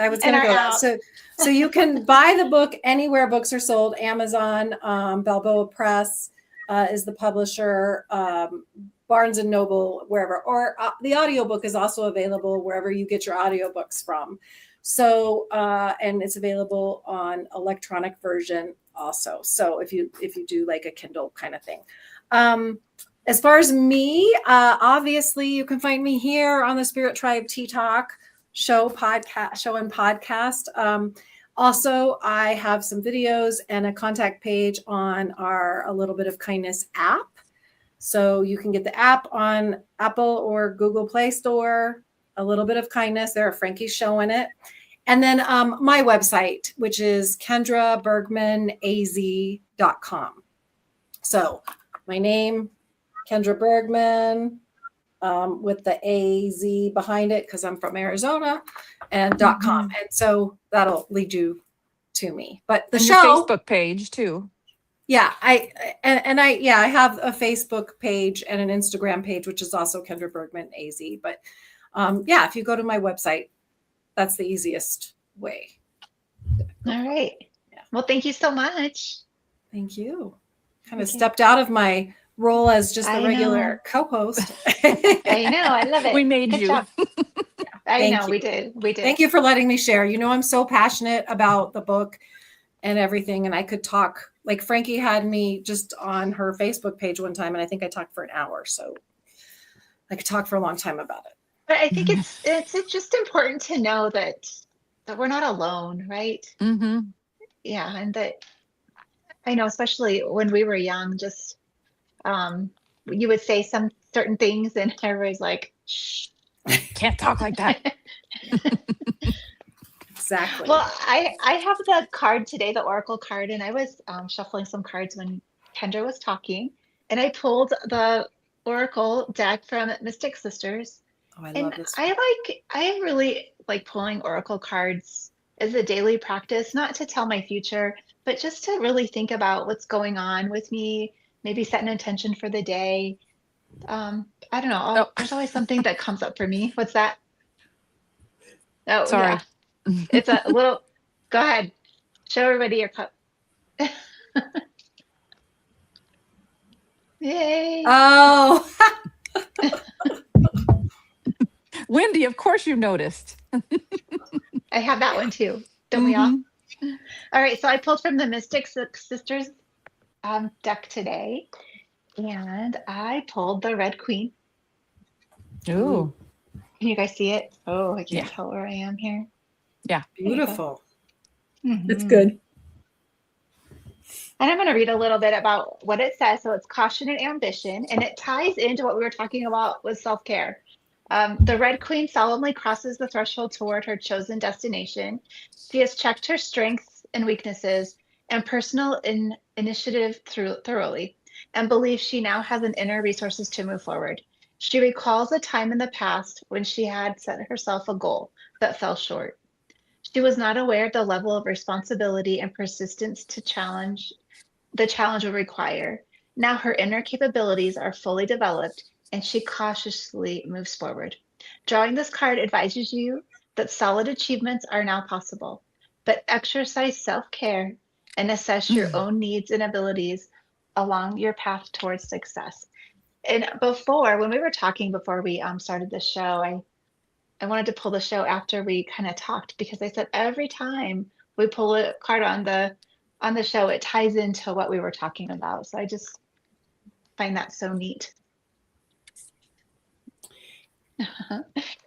I was going to go that. So you can buy the book anywhere books are sold. Amazon, Balboa Press is the publisher, Barnes and Noble, wherever. Or the audiobook is also available wherever you get your audiobooks from. So, and it's available on electronic version also. So if you do like a Kindle kind of thing. as far as me, obviously you can find me here on the Spirit Tribe Tea Talk show and podcast. Also, I have some videos and a contact page on our A Little Bit of Kindness app. So you can get the app on Apple or Google Play Store, A Little Bit of Kindness. There are Frankie's showing it. And then my website, which is KendraBergmanAZ.com. So my name, Kendra Bergman, with the AZ behind it because I'm from Arizona, and .com. And so that'll lead you to me. But the and show, your Facebook page too. Yeah, I have a Facebook page and an Instagram page, which is also Kendra Bergman AZ. But if you go to my website, that's the easiest way. All right. Yeah. Well, thank you so much. Thank you. Kind of stepped out of my role as just a regular co-host. I know. I love it. We made Good you. job. I Thank know. you. We did. Thank you for letting me share. You know, I'm so passionate about the book and everything. And I could talk, like Frankie had me just on her Facebook page one time, and I think I talked for an hour. So I could talk for a long time about it. But I think it's just important to know that we're not alone, right? Mm-hmm. Yeah, and that I know, especially when we were young, just you would say some certain things, and everybody's like, "Shh, Can't talk like that." Exactly. Well, I have the card today, the Oracle card, and I was shuffling some cards when Kendra was talking, and I pulled the Oracle deck from Mystic Sisters. Oh, I And love this. I really like pulling Oracle cards as a daily practice, not to tell my future, but just to really think about what's going on with me, maybe set an intention for the day. I don't know. There's always something that comes up for me. What's that? Oh, Sorry. yeah. It's a little, go ahead. Show everybody your cup. Yay. Oh, Wendy, of course you noticed. I have that one too. Don't we all? All right. So I pulled from the Mystic Sisters deck today, and I pulled the Red Queen. Ooh. Can you guys see it? Oh, I can't Yeah. tell where I am here. Yeah. beautiful. That's good. And I'm going to read a little bit about what it says. So it's caution and ambition, and it ties into what we were talking about with self-care. The Red Queen solemnly crosses the threshold toward her chosen destination. She has checked her strengths and weaknesses and personal initiative thoroughly, and believes she now has an inner resources to move forward. She recalls a time in the past when she had set herself a goal that fell short. She was not aware of the level of responsibility and persistence the challenge will require. Now her inner capabilities are fully developed, and she cautiously moves forward. Drawing this card advises you that solid achievements are now possible, but exercise self-care and assess your own needs and abilities along your path towards success. And when we were talking before we started the show, I wanted to pull the show after we kind of talked, because I said every time we pull a card on the show, it ties into what we were talking about. So I just find that so neat.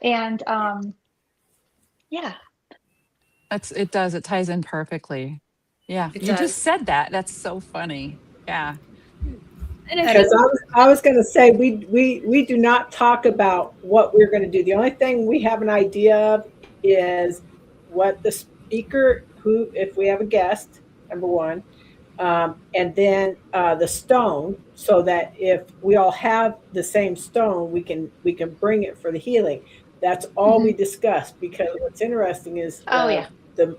And yeah, It does. It ties in perfectly. Yeah. It You does. just said that. That's so funny. Yeah. And it's Because I was going to say, we do not talk about what we're going to do. The only thing we have an idea of is what the speaker, if we have a guest, number one, and then the stone, so that if we all have the same stone, we can bring it for the healing. That's all we discussed, because what's interesting is the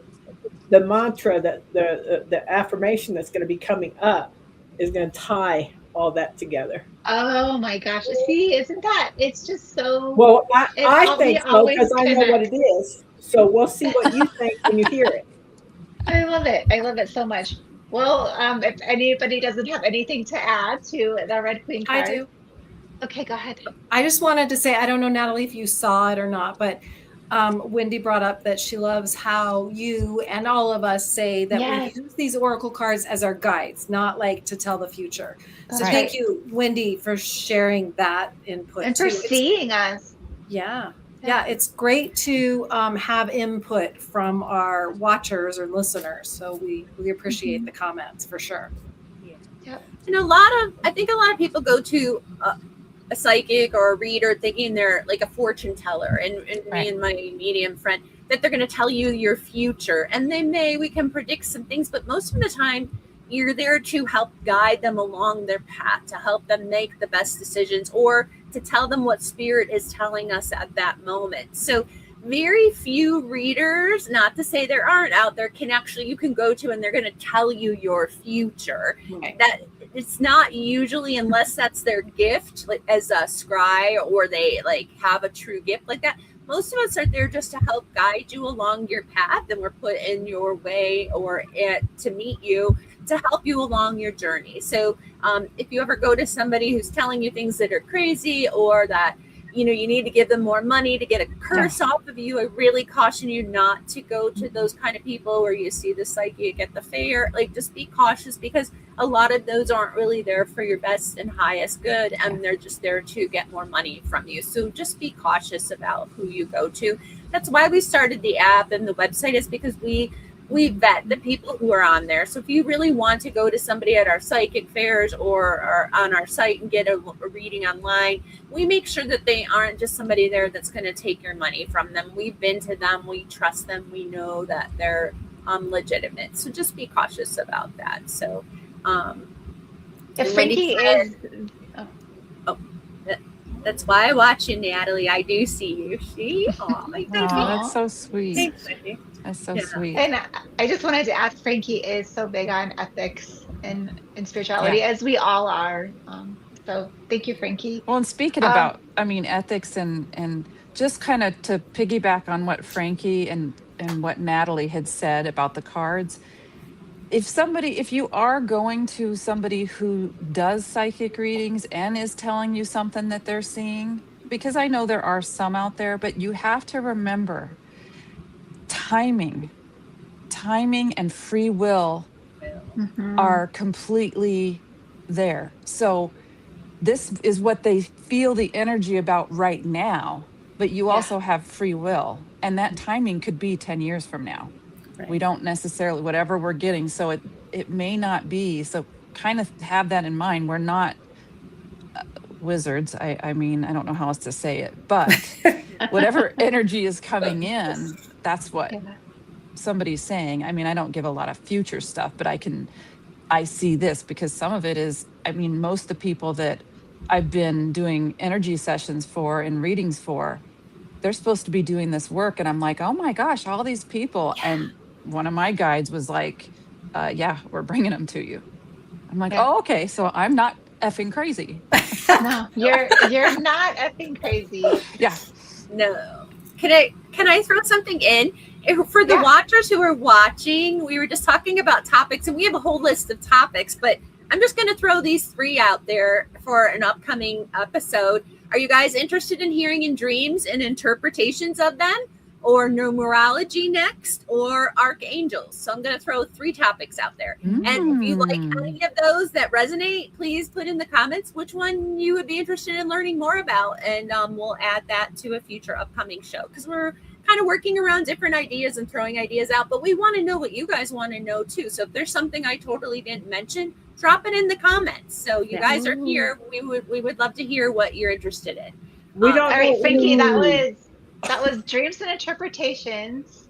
mantra, that the affirmation that's going to be coming up is going to tie all that together. oh my gosh, see, it's just so Well, I think so, always because I know what it connect. is. So we'll see what you think when you hear it. I love it so much. Well, if anybody doesn't have anything to add to the Red Queen card. I do. Okay, go ahead. I just wanted to say, I don't know, Natalie, if you saw it or not, but Wendy brought up that she loves how you and all of us say that Yes. we use these oracle cards as our guides, not like to tell the future. So That's thank right. you, Wendy, for sharing that input And too. for seeing us. Yeah, it's great to have input from our watchers or listeners. So we appreciate the comments for sure. Yep. And I think a lot of people go to a psychic or a reader thinking they're like a fortune teller, and me and my medium friend, that they're going to tell you your future, and we can predict some things, but most of the time you're there to help guide them along their path, to help them make the best decisions, or to tell them what spirit is telling us at that moment. So very few readers, not to say there aren't out there, you can go to and they're going to tell you your future. Right. That it's not usually, unless that's their gift, like as a scry, or they like have a true gift like that. Most of us are there just to help guide you along your path, and we're put in your way or to meet you, to help you along your journey. So if you ever go to somebody who's telling you things that are crazy, or that you need to give them more money to get a curse off of you, I really caution you not to go to those kind of people where you see the psychic at the fair. Like, just be cautious, because a lot of those aren't really there for your best and highest good, and they're just there to get more money from you. So just be cautious about who you go to. That's why we started the app and the website, is because we vet the people who are on there. So if you really want to go to somebody at our psychic fairs or on our site and get a reading online, we make sure that they aren't just somebody there that's going to take your money from them. We've been to them, we trust them, we know that they're legitimate. So just be cautious about that. So If Frankie is... that's why I watch you, Natalie. I do see you. Oh, my baby. That's so sweet. Thanks, Wendy. That's so sweet. And I just wanted to ask, Frankie is so big on ethics and spirituality, as we all are. So thank you, Frankie. Well, and speaking about, ethics and just kind of to piggyback on what Frankie and what Natalie had said about the cards, if you are going to somebody who does psychic readings and is telling you something that they're seeing, because I know there are some out there, but you have to remember timing and free will are completely there. So this is what they feel the energy about right now, but you also have free will, and that timing could be 10 years from now. Right. We don't necessarily, whatever we're getting. So it may not be. So kind of have that in mind. We're not wizards. I mean, I don't know how else to say it, but whatever energy is coming in, that's what somebody's saying. I mean, I don't give a lot of future stuff, but I see this, because some of it is, most of the people that I've been doing energy sessions for and readings for, they're supposed to be doing this work. And I'm like, oh my gosh, all these people. Yeah. And one of my guides was like, we're bringing them to you. I'm like, oh, okay. So I'm not effing crazy. No, you're not effing crazy. Yeah. No. Can I throw something in? For the watchers who are watching, we were just talking about topics, and we have a whole list of topics, but I'm just going to throw these 3 out there for an upcoming episode. Are you guys interested in hearing in dreams and interpretations of them, or numerology next, or archangels? So I'm going to throw 3 topics out there. And if you like any of those that resonate, please put in the comments which one you would be interested in learning more about. And we'll add that to a future upcoming show, because we're kind of working around different ideas and throwing ideas out, but we want to know what you guys want to know too. So if there's something I totally didn't mention, drop it in the comments. So you guys are here. We would love to hear what you're interested in. All right, Frankie, that was dreams and interpretations.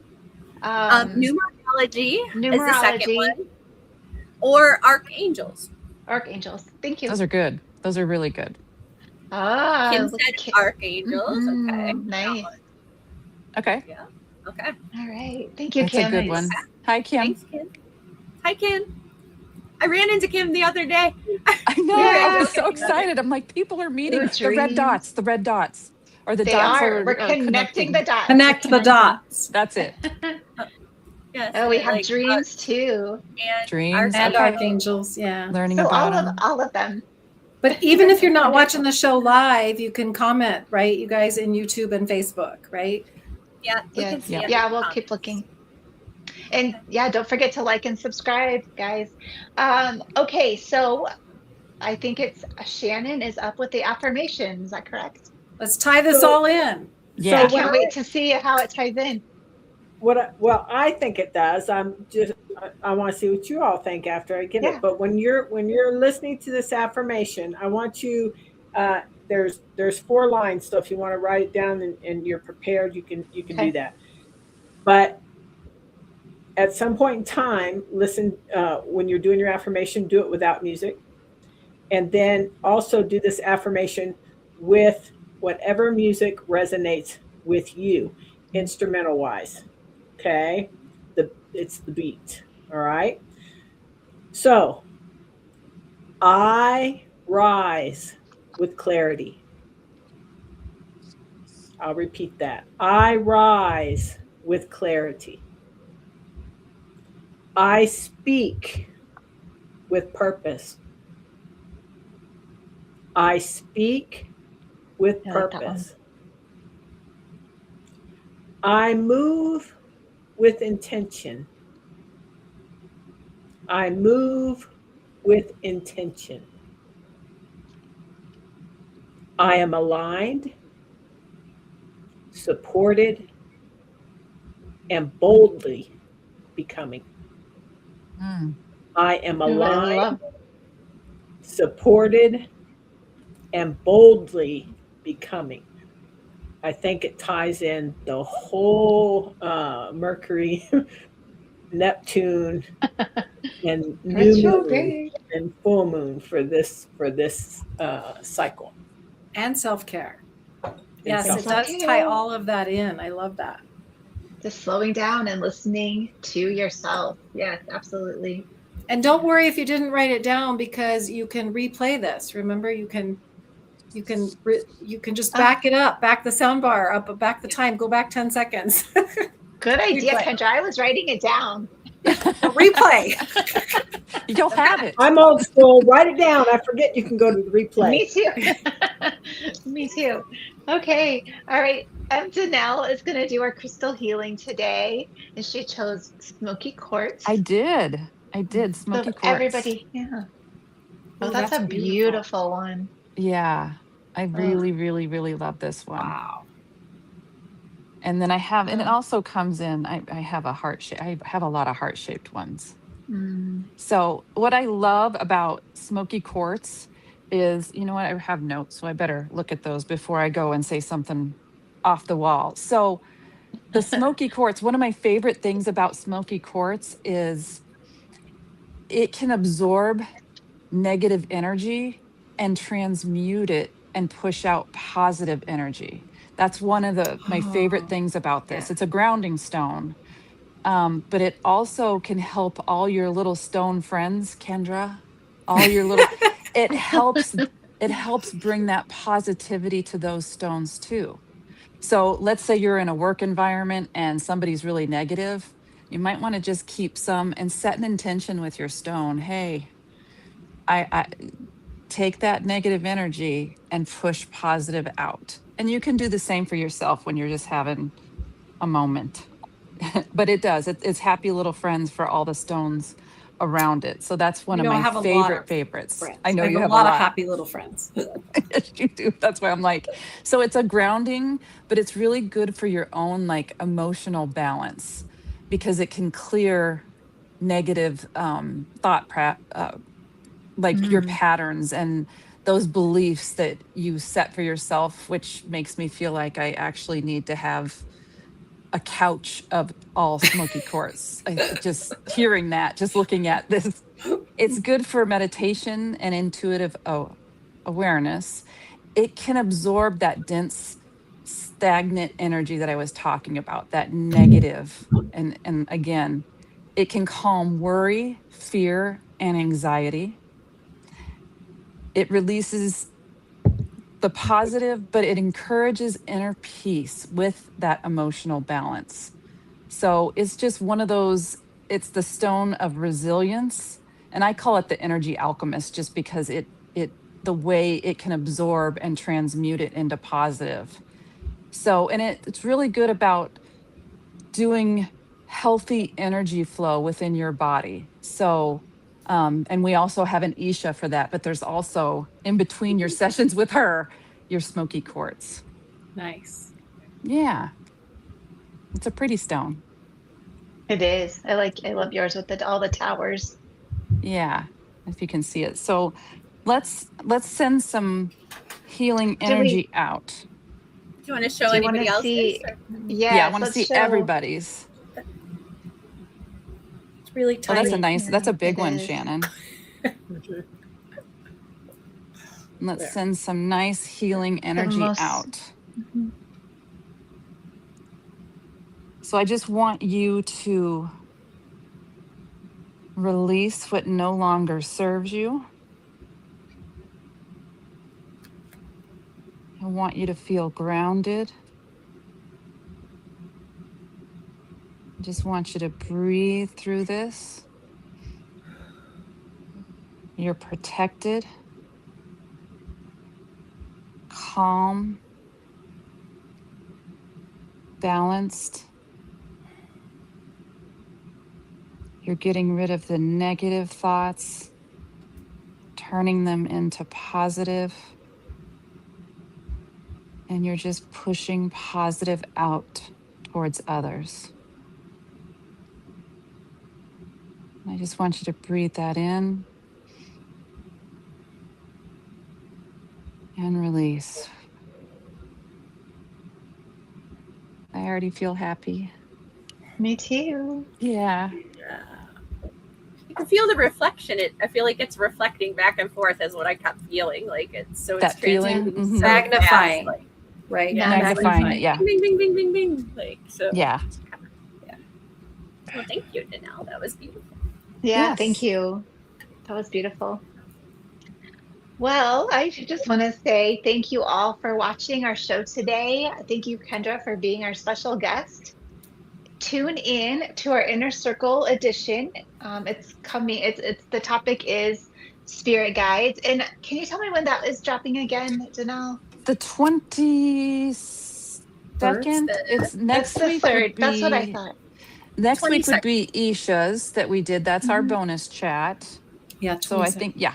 Numerology is the second one. Or archangels. Archangels. Thank you. Those are good. Those are really good. Kim said archangels. Okay. Nice. Okay. Yeah. Okay. All right. Thank you, That's Kim. a good one. Hi, Kim. Thanks, Kim. Hi, Kim. I ran into Kim the other day. I know. I was so excited. I'm like, people are meeting. The red dots. Or the dots are we're connecting the dots. Connect the dots. That's it. Yes. Oh, we have dreams too. And dreams and archangels. Yeah. Learning about all of them. But even if you're not watching the show live, you can comment, right? You guys in YouTube and Facebook, right? Yeah, we can Yes. see it in Yeah, the we'll comments. keep looking. And yeah, don't forget to like and subscribe, guys. Okay, so I think it's Shannon is up with the affirmation. Is that correct? Let's tie this So- all in. Yeah. I can't wait to see how it ties in. Well, I think it does. I want to see what you all think after I get Yeah. it. But when you're listening to this affirmation, I want you. There's 4 lines, so if you want to write it down and you're prepared, you can Okay. do that. But at some point in time, listen. When you're doing your affirmation, do it without music, and then also do this affirmation with whatever music resonates with you, instrumental wise. Okay, it's the beat. All right. So I rise with clarity. I'll repeat that. I rise with clarity. I speak with purpose. I speak with I like that one. purpose. I move with intention. I move with intention. I am aligned, supported, and boldly becoming. Mm. I am I aligned, love. supported, and boldly becoming. I think it ties in the whole Mercury, Neptune, and new moon Retrograde. and full moon for this cycle. And self-care. Yes, And it does self-care. tie all of that in. I love that. Just slowing down and listening to yourself. Yes, absolutely. And don't worry if you didn't write it down, because you can replay this. Remember, you can just back it up, back the sound bar up, back the time, go back 10 seconds. Good idea, Replay. Kendra. I was writing it down. Replay. You'll have it. I'm old school. Write it down. I forget you can go to the replay. Me too. Me too. Okay. All right. Danelle is going to do our crystal healing today, and she chose smoky quartz. I did. Smoky So quartz. everybody, yeah. Oh, Ooh, that's a beautiful one. Yeah. I really, really, really love this one. Wow. And then I have, and it Oh. also comes in, I have a heart shape. I have a lot of heart-shaped ones. Mm. So what I love about smoky quartz is, you know what, I have notes, so I better look at those before I go and say something off the wall. So the smoky quartz, one of my favorite things about smoky quartz is it can absorb negative energy and transmute it and push out positive energy. That's one of my favorite things about this. Yeah. It's a grounding stone. But it also can help all your little stone friends, Kendra, all your little, it helps bring that positivity to those stones too. So let's say you're in a work environment and somebody's really negative. You might want to just keep some and set an intention with your stone. Hey, I take that negative energy and push positive out. And you can do the same for yourself when you're just having a moment. But it does. It's happy little friends for all the stones around it. So that's one You of know, I my have a lot favorite of favorites. friends. I know I you have a lot of happy little friends. Yes, you do. That's why I'm like, so it's a grounding, but it's really good for your own like emotional balance because it can clear negative like your patterns and those beliefs that you set for yourself, which makes me feel like I actually need to have a couch of all smoky quartz. Just hearing that, just looking at this, it's good for meditation and intuitive awareness. It can absorb that dense, stagnant energy that I was talking about, that negative. And again, it can calm worry, fear, and anxiety. It releases the positive, but it encourages inner peace with that emotional balance. So it's just one of those, it's the stone of resilience. And I call it the energy alchemist just because the way it can absorb and transmute it into positive. So, and it's really good about doing healthy energy flow within your body. So, and we also have an Isha for that, but there's also in between your sessions with her, your smoky quartz. Nice. Yeah. It's a pretty stone. It is. I love yours with all the towers. Yeah. If you can see it. So let's send some healing Do we energy out. Do you want to show do you want anybody to else's? see? or- Yeah, I Yes, want to let's see show. everybody's. It's really Oh, that's tiny. that's a big It one, is. Shannon. Mhm. Let's There. send some nice healing energy most- out. Mhm. So I just want you to release what no longer serves you. I want you to feel grounded. I just want you to breathe through this. You're protected, calm, balanced. You're getting rid of the negative thoughts, turning them into positive, and you're just pushing positive out towards others. I just want you to breathe that in and release. I already feel happy. Me too. Yeah. You can feel the reflection. I feel like it's reflecting back and forth is what I kept feeling. Like it's That feeling? transmuting Mhm. so Magnifying. fast, like, Right. Yeah. Magnifying it, yeah. bing, bing, bing, bing, bing. Like so. Yeah. Well, thank you, Danelle. That was beautiful. Yeah, Yes. thank you. That was beautiful. Well, I just want to say thank you all for watching our show today. Thank you, Kendra, for being our special guest. Tune in to our Inner Circle edition. It's coming. It's the topic is spirit guides. And can you tell me when that is dropping again, Danelle? The 22nd. It's next That's the week. third. Would That's what I be thought. next week would 22nd. be Isha's that we did. That's our Mhm. bonus chat. Yeah. So I 27. think, yeah.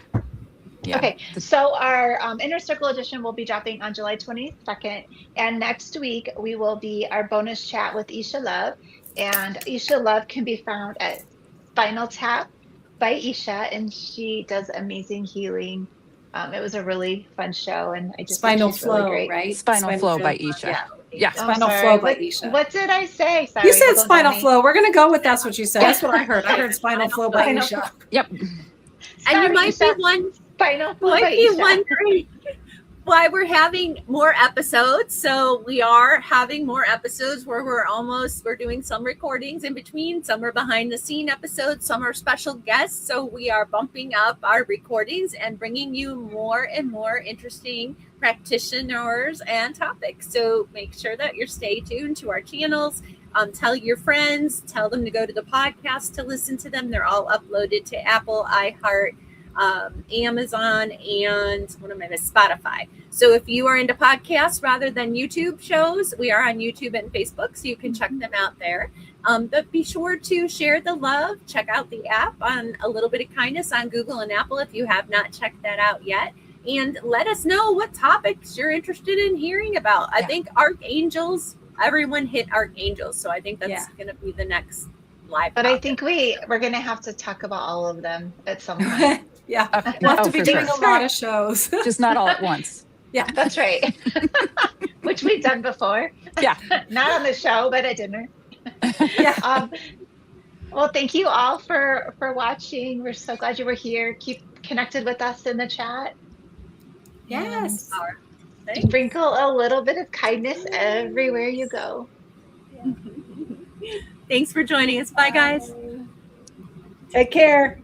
Yeah. Okay, so our Inner Circle edition will be dropping on July 22nd. And next week, we will be our bonus chat with Isha Love. And Isha Love can be found at Spinal Tap by Isha, and she does amazing healing. It was a really fun show, and I just think Spinal she's really flow, great. right? Spinal Flow by Isha. Yeah. Yeah. Oh, Spinal sorry. flow by What, Isha. what did I say? Sorry, You said don't tell spinal me. flow. We're going to go with that's what you said. That's what I heard. I heard spinal flow by Spinal Isha. Yep. And Sorry, you might Isha. be one. Spinal Flow by Might be Isha. wondering why we're having more episodes. So we are having more episodes where we're doing some recordings in between. Some are behind the scene episodes. Some are special guests. So we are bumping up our recordings and bringing you more and more interesting practitioners and topics. So make sure that you're stay tuned to our channels. Tell your friends, tell them to go to the podcast to listen to them. They're all uploaded to Apple, iHeart, Amazon, and Spotify. So if you are into podcasts rather than YouTube shows, we are on YouTube and Facebook, so you can check them out there. But be sure to share the love. Check out the app on A Little Bit of Kindness on Google and Apple if you have not checked that out yet. And let us know what topics you're interested in hearing about. I think archangels, everyone hit archangels. So I think that's going to be the next live But topic. I think we're going to have to talk about all of them at some point. Yeah. Okay. We'll have Oh, to be for doing sure. a lot of shows. Just not all at once. Yeah. That's right. Which we've done before. Yeah. Not on the show, but at dinner. Yeah. Well, thank you all for watching. We're so glad you were here. Keep connected with us in the chat. Yes. And sprinkle a little bit of kindness everywhere you go. Thanks for joining us. Bye, guys. Take care.